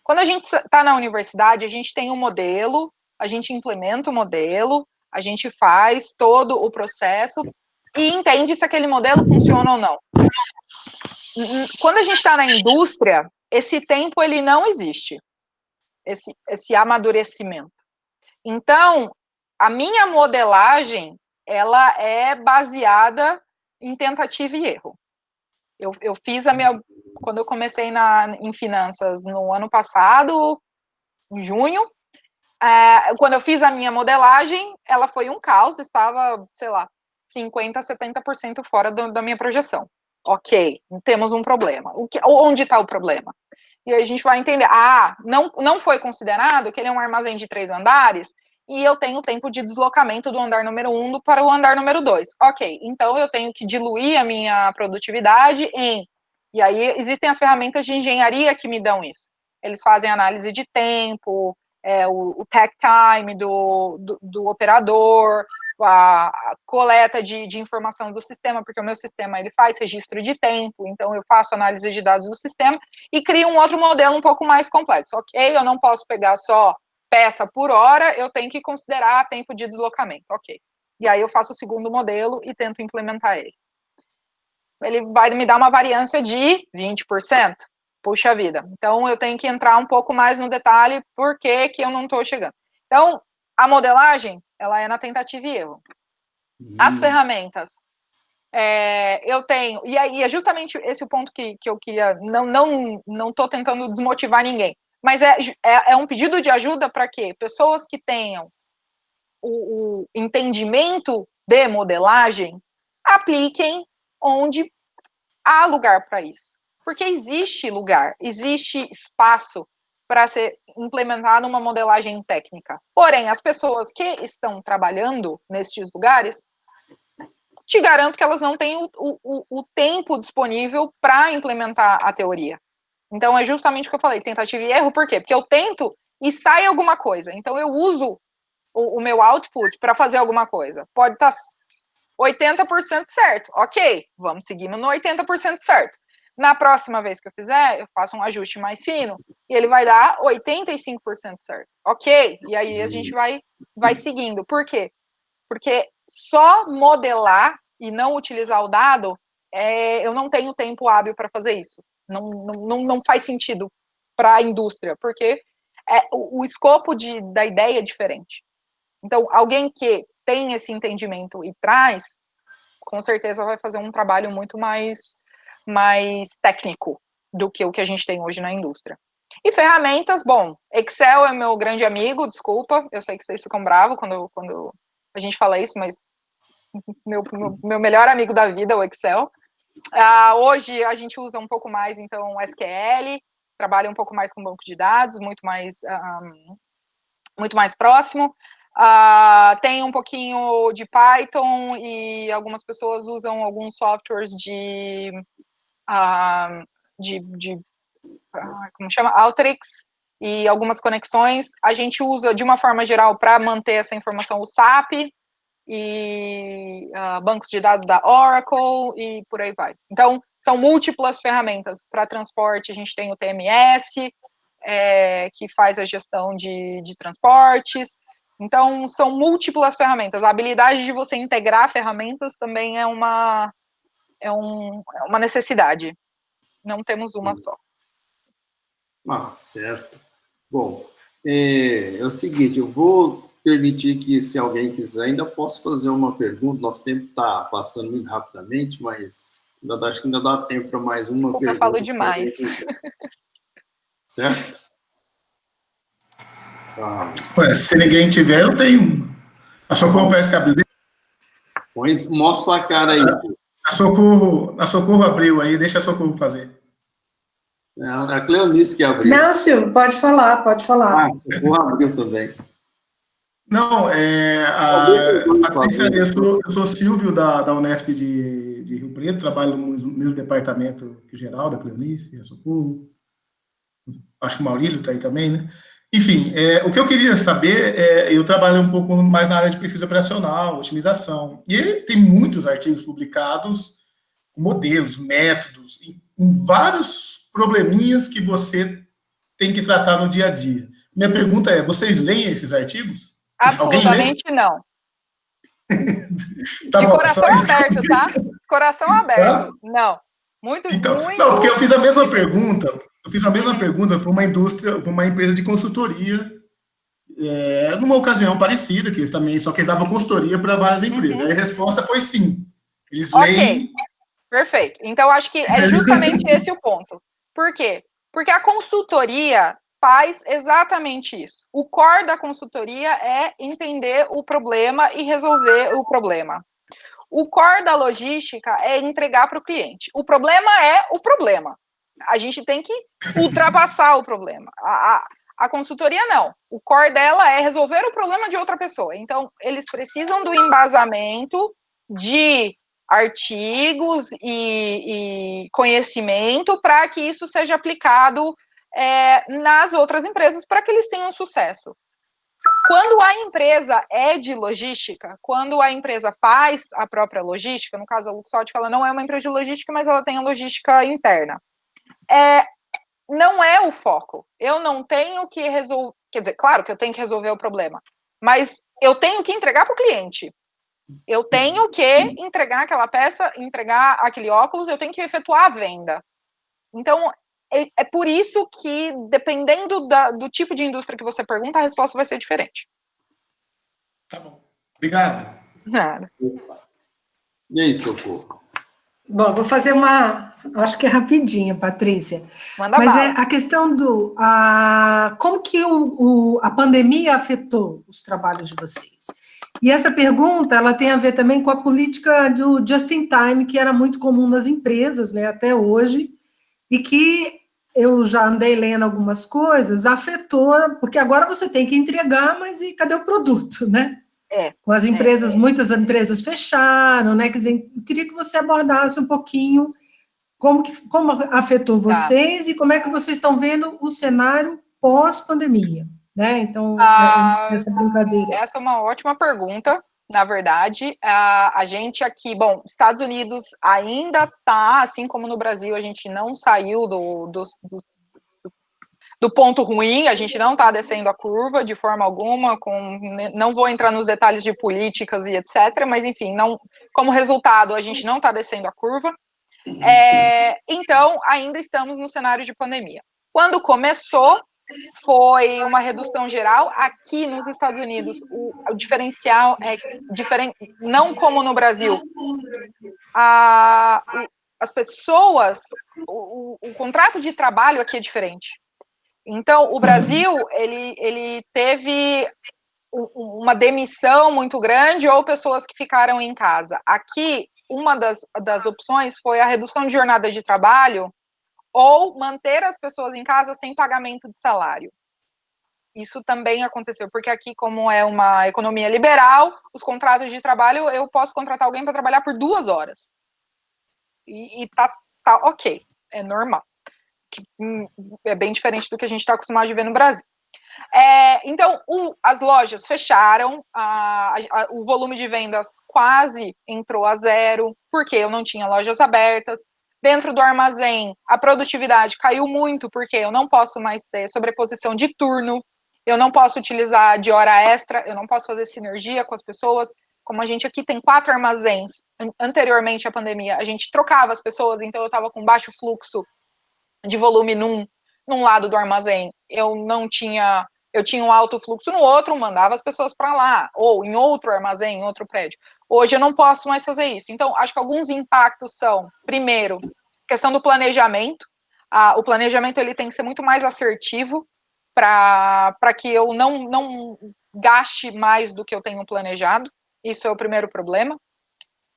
Quando a gente está na universidade, a gente tem um modelo, a gente implementa o modelo, a gente faz todo o processo e entende se aquele modelo funciona ou não. Quando a gente está na indústria, esse tempo ele não existe, esse amadurecimento. Então, a minha modelagem, ela é baseada em tentativa e erro. Eu fiz quando eu comecei em finanças no ano passado, em junho, quando eu fiz a minha modelagem, ela foi um caos, estava, sei lá, 50%, 70% fora da minha projeção. Ok, temos um problema. Onde está o problema? E aí a gente vai entender, não foi considerado que ele é um armazém de 3 andares, e eu tenho tempo de deslocamento do andar número 1 para o andar número 2. Ok, então eu tenho que diluir a minha produtividade e aí existem as ferramentas de engenharia que me dão isso. Eles fazem análise de tempo, o takt time do operador, a coleta de informação do sistema, porque o meu sistema ele faz registro de tempo, então eu faço análise de dados do sistema e crio um outro modelo um pouco mais complexo. Ok, eu não posso pegar só peça por hora, eu tenho que considerar tempo de deslocamento, ok. E aí eu faço o segundo modelo e tento implementar ele. Ele vai me dar uma variância de 20%. Puxa vida. Então, eu tenho que entrar um pouco mais no detalhe por que eu não estou chegando. Então, a modelagem, ela é na tentativa e erro. As ferramentas, eu tenho... E aí, é justamente esse o ponto que eu queria... Não estou tentando desmotivar ninguém. Mas é um pedido de ajuda para quê? Pessoas que tenham o entendimento de modelagem apliquem onde há lugar para isso. Porque existe lugar, existe espaço para ser implementada uma modelagem técnica. Porém, as pessoas que estão trabalhando nesses lugares, te garanto que elas não têm o tempo disponível para implementar a teoria. Então, é justamente o que eu falei, tentativa e erro, por quê? Porque eu tento e sai alguma coisa. Então, eu uso o meu output para fazer alguma coisa. Pode estar 80% certo. Ok, vamos seguindo no 80% certo. Na próxima vez que eu fizer, eu faço um ajuste mais fino e ele vai dar 85% certo. Ok, e aí a gente vai seguindo. Por quê? Porque só modelar e não utilizar o dado, eu não tenho tempo hábil para fazer isso. Não faz sentido para a indústria, porque o escopo da ideia é diferente. Então, alguém que tem esse entendimento e traz, com certeza vai fazer um trabalho muito mais técnico do que o que a gente tem hoje na indústria. E ferramentas, bom, Excel é meu grande amigo, desculpa, eu sei que vocês ficam bravos quando a gente fala isso, mas meu melhor amigo da vida é o Excel. Hoje a gente usa um pouco mais, então, SQL, trabalha um pouco mais com banco de dados, muito mais próximo. Tem um pouquinho de Python e algumas pessoas usam alguns softwares como chama? Alteryx e algumas conexões. A gente usa, de uma forma geral, para manter essa informação, o SAP e bancos de dados da Oracle e por aí vai. Então, são múltiplas ferramentas. Para transporte, a gente tem o TMS, que faz a gestão de transportes. Então, são múltiplas ferramentas. A habilidade de você integrar ferramentas também é uma necessidade. Não temos uma só. Certo. Bom, é o seguinte, eu vou permitir que, se alguém quiser, ainda posso fazer uma pergunta. Nosso tempo está passando muito rapidamente, mas acho que ainda dá tempo para mais uma pergunta. Eu falo demais. Certo? Se ninguém tiver, eu tenho uma. A Socorro parece que abriu. Mostra a cara aí. A Socorro abriu aí, deixa a Socorro fazer. É a Cleonice que abriu. Não, Silvio, pode falar. A Socorro abriu também. Não, Patrícia, eu sou Silvio da Unesp de Rio Preto, trabalho no mesmo departamento que o geral, da Cleonice, a Socorro. Acho que o Maurílio está aí também, né? Enfim, o que eu queria saber eu trabalho um pouco mais na área de pesquisa operacional, otimização, e tem muitos artigos publicados, modelos, métodos, em vários probleminhas que você tem que tratar no dia a dia. Minha pergunta é, vocês leem esses artigos? Absolutamente não. Tá de bom, coração aberto, tá? Coração aberto. Não. Muito. Não, porque eu fiz a mesma pergunta. Eu fiz a mesma pergunta para uma indústria, para uma empresa de consultoria, numa ocasião parecida, que eles também, só que eles davam consultoria para várias empresas. Aí a resposta foi sim. Eles leem. Perfeito. Então, acho que é justamente esse o ponto. Por quê? Porque a consultoria faz exatamente isso. O core da consultoria é entender o problema e resolver o problema. O core da logística é entregar para o cliente. O problema é o problema. a gente tem que ultrapassar o problema. A consultoria não. O core dela é resolver o problema de outra pessoa. Então, eles precisam do embasamento de artigos e conhecimento para que isso seja aplicado nas outras empresas para que eles tenham sucesso. Quando a empresa é de logística, quando a empresa faz a própria logística, no caso a Luxottica, ela não é uma empresa de logística, mas ela tem a logística interna. Não é o foco. Eu não tenho que resolver, quer dizer, claro que eu tenho que resolver o problema, mas eu tenho que entregar para o cliente. Eu tenho que entregar aquela peça, entregar aquele óculos, eu tenho que efetuar a venda. Então, é por isso que, dependendo do tipo de indústria que você pergunta, a resposta vai ser diferente. Tá bom. Obrigado. Nada. E aí, Socorro? Bom, vou fazer acho que é rapidinha, Patrícia. Manda Mas bala. é a questão como que a pandemia afetou os trabalhos de vocês? E essa pergunta, ela tem a ver também com a política do just in time, que era muito comum nas empresas, né, até hoje, e que eu já andei lendo algumas coisas, afetou, porque agora você tem que entregar, mas e cadê o produto, né? Com as empresas, muitas empresas fecharam, né? Quer dizer, eu queria que você abordasse um pouquinho como afetou vocês e como é que vocês estão vendo o cenário pós-pandemia, né? Então, essa brincadeira. Essa é uma ótima pergunta, na verdade. A gente aqui, bom, Estados Unidos ainda está, assim como no Brasil, a gente não saiu do ponto ruim, a gente não está descendo a curva de forma alguma, não vou entrar nos detalhes de políticas e etc., mas enfim, como resultado, a gente não está descendo a curva. Então, ainda estamos no cenário de pandemia. Quando começou, foi uma redução geral. Aqui nos Estados Unidos, o diferencial é diferente, não como no Brasil. As pessoas, o contrato de trabalho aqui é diferente. Então, o Brasil, ele teve uma demissão muito grande ou pessoas que ficaram em casa. Aqui, uma das opções foi a redução de jornada de trabalho ou manter as pessoas em casa sem pagamento de salário. Isso também aconteceu, porque aqui, como é uma economia liberal, os contratos de trabalho, eu posso contratar alguém para trabalhar por 2 horas. E tá ok, é normal. Que é bem diferente do que a gente está acostumado a ver no Brasil. Então, as lojas fecharam, o volume de vendas quase entrou a zero, porque eu não tinha lojas abertas. Dentro do armazém, a produtividade caiu muito, porque eu não posso mais ter sobreposição de turno, eu não posso utilizar de hora extra, eu não posso fazer sinergia com as pessoas. Como a gente aqui tem 4 armazéns, anteriormente à pandemia, a gente trocava as pessoas, então eu estava com baixo fluxo de volume num lado do armazém, eu tinha um alto fluxo no outro, mandava as pessoas para lá, ou em outro armazém, em outro prédio. Hoje eu não posso mais fazer isso. Então, acho que alguns impactos são, primeiro, questão do planejamento. O planejamento ele tem que ser muito mais assertivo para que eu não gaste mais do que eu tenho planejado. Isso é o primeiro problema.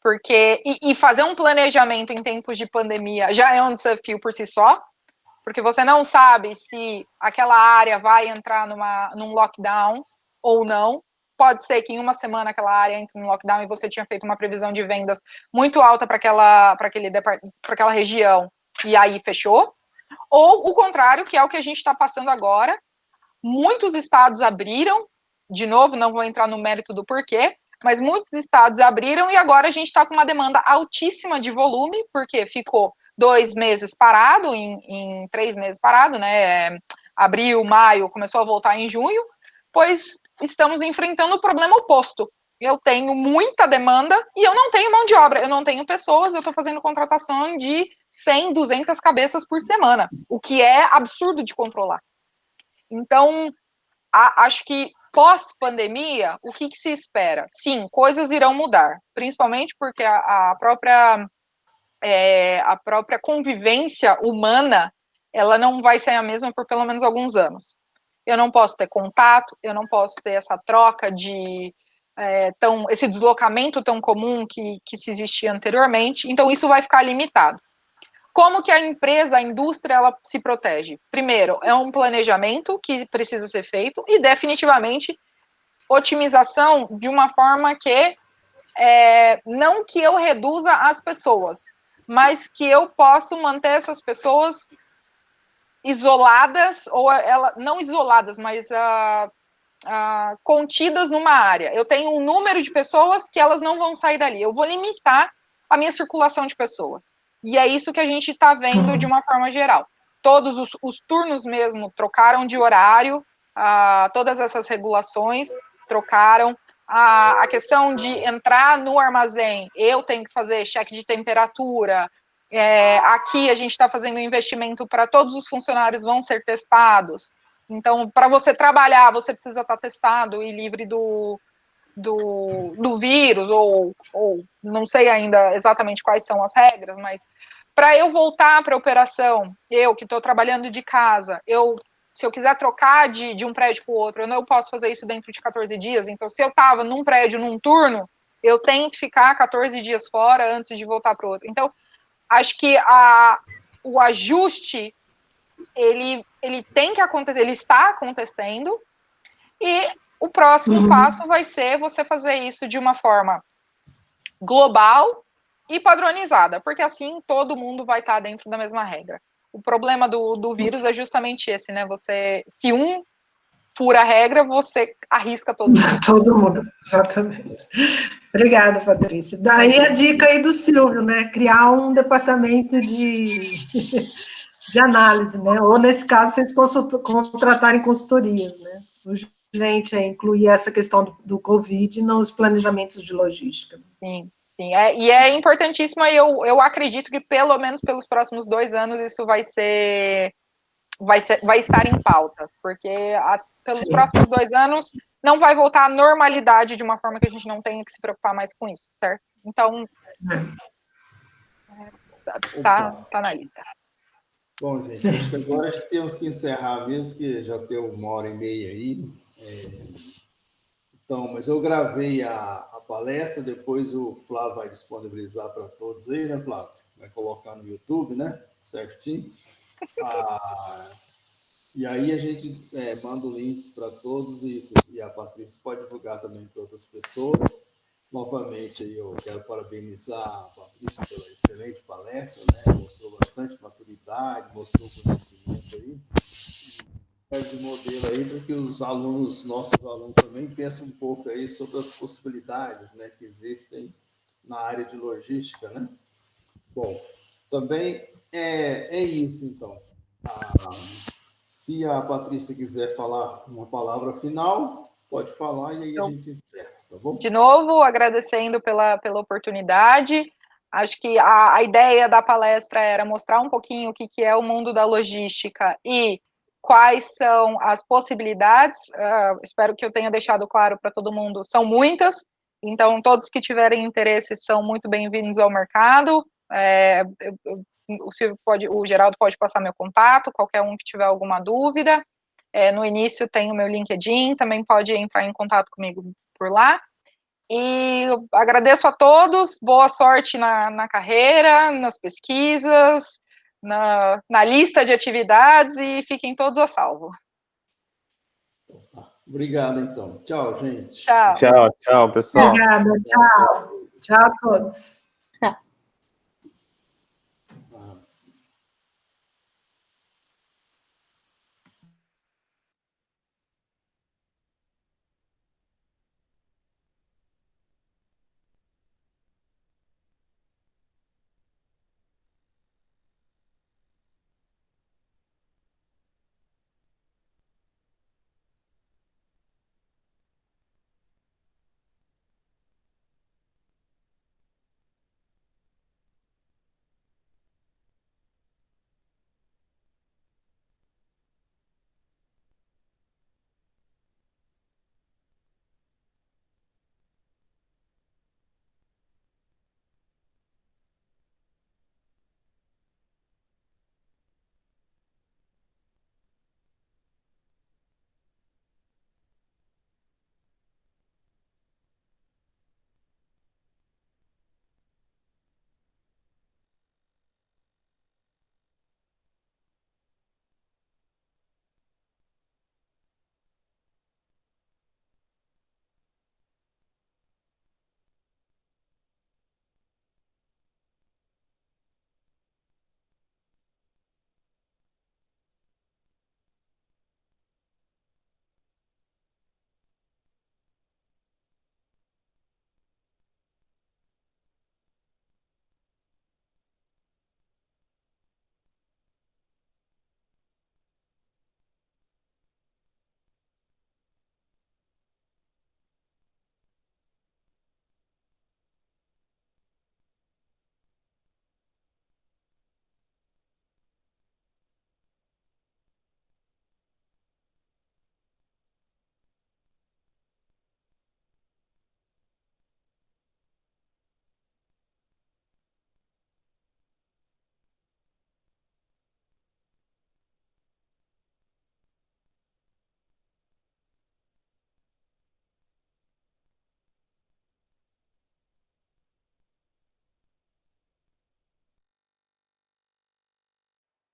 Porque, e fazer um planejamento em tempos de pandemia já é um desafio por si só, porque você não sabe se aquela área vai entrar num lockdown ou não. Pode ser que em uma semana aquela área entre em lockdown e você tinha feito uma previsão de vendas muito alta para aquela região e aí fechou. Ou o contrário, que é o que a gente está passando agora. Muitos estados abriram, de novo, não vou entrar no mérito do porquê, mas muitos estados abriram e agora a gente está com uma demanda altíssima de volume, porque ficou 2 meses parado, em 3 meses parado, né? Abril, maio, começou a voltar em junho, pois estamos enfrentando o problema oposto. Eu tenho muita demanda e eu não tenho mão de obra, eu não tenho pessoas, eu estou fazendo contratação de 100, 200 cabeças por semana, o que é absurdo de controlar. Então, acho que pós-pandemia, o que se espera? Sim, coisas irão mudar, principalmente porque a própria convivência humana, ela não vai ser a mesma por pelo menos alguns anos. Eu não posso ter contato, eu não posso ter essa troca esse deslocamento tão comum que se existia anteriormente, então isso vai ficar limitado. como que a empresa, a indústria, ela se protege? Primeiro, é um planejamento que precisa ser feito e, definitivamente, otimização de uma forma que, não que eu reduza as pessoas, mas que eu possa manter essas pessoas isoladas, ou não isoladas, mas contidas numa área. Eu tenho um número de pessoas que elas não vão sair dali. Eu vou limitar a minha circulação de pessoas. E é isso que a gente está vendo de uma forma geral. Todos os turnos mesmo trocaram de horário, todas essas regulações trocaram. A questão de entrar no armazém, eu tenho que fazer cheque de temperatura. Aqui a gente está fazendo um investimento para todos os funcionários vão ser testados. Então, para você trabalhar, você precisa estar testado e livre do vírus, ou não sei ainda exatamente quais são as regras, mas para eu voltar para a operação, eu que estou trabalhando de casa, se eu quiser trocar de um prédio para o outro, eu não posso fazer isso dentro de 14 dias. Então, se eu estava num prédio, num turno, eu tenho que ficar 14 dias fora antes de voltar para o outro. Então, acho que o ajuste, ele tem que acontecer, ele está acontecendo, e o próximo passo vai ser você fazer isso de uma forma global e padronizada, porque assim todo mundo vai estar dentro da mesma regra. O problema do vírus é justamente esse, né? Se um fura a regra, você arrisca todo mundo. Todo mundo, exatamente. Obrigada, Patrícia. Daí a dica aí do Silvio, né? Criar um departamento de análise, né? Ou, nesse caso, vocês contratarem consultorias, né? Urgente é incluir essa questão do Covid nos planejamentos de logística. Sim. Sim, e é importantíssimo, e eu acredito que pelo menos pelos próximos 2 anos isso vai estar em pauta, porque pelos próximos 2 anos não vai voltar à normalidade de uma forma que a gente não tenha que se preocupar mais com isso, certo? Então, tá na lista. Bom, gente, acho que agora a gente temos que encerrar mesmo, que já deu 1h30 aí. Então, mas eu gravei a palestra, depois o Flávio vai disponibilizar para todos aí, né, Flávio? Vai colocar no YouTube, né? Certinho. E aí a gente manda o link para todos e a Patrícia pode divulgar também para outras pessoas. Novamente, aí eu quero parabenizar a Patrícia pela excelente palestra, né? Mostrou bastante maturidade, mostrou conhecimento aí. De modelo aí para que os nossos alunos também pensem um pouco aí sobre as possibilidades, né, que existem na área de logística, né? Bom, também é isso, então. Se a Patrícia quiser falar uma palavra final, pode falar e aí a gente encerra, tá bom? De novo, agradecendo pela oportunidade. Acho que a ideia da palestra era mostrar um pouquinho o que é o mundo da logística e quais são as possibilidades. Espero que eu tenha deixado claro para todo mundo, são muitas, então todos que tiverem interesse são muito bem-vindos ao mercado. O Geraldo pode passar meu contato, qualquer um que tiver alguma dúvida. No início tem o meu LinkedIn, também pode entrar em contato comigo por lá. E eu agradeço a todos, boa sorte na carreira, nas pesquisas, na lista de atividades, e fiquem todos a salvo. Obrigado, então. Tchau, gente. Tchau. Tchau, pessoal. Obrigada, tchau. Tchau a todos.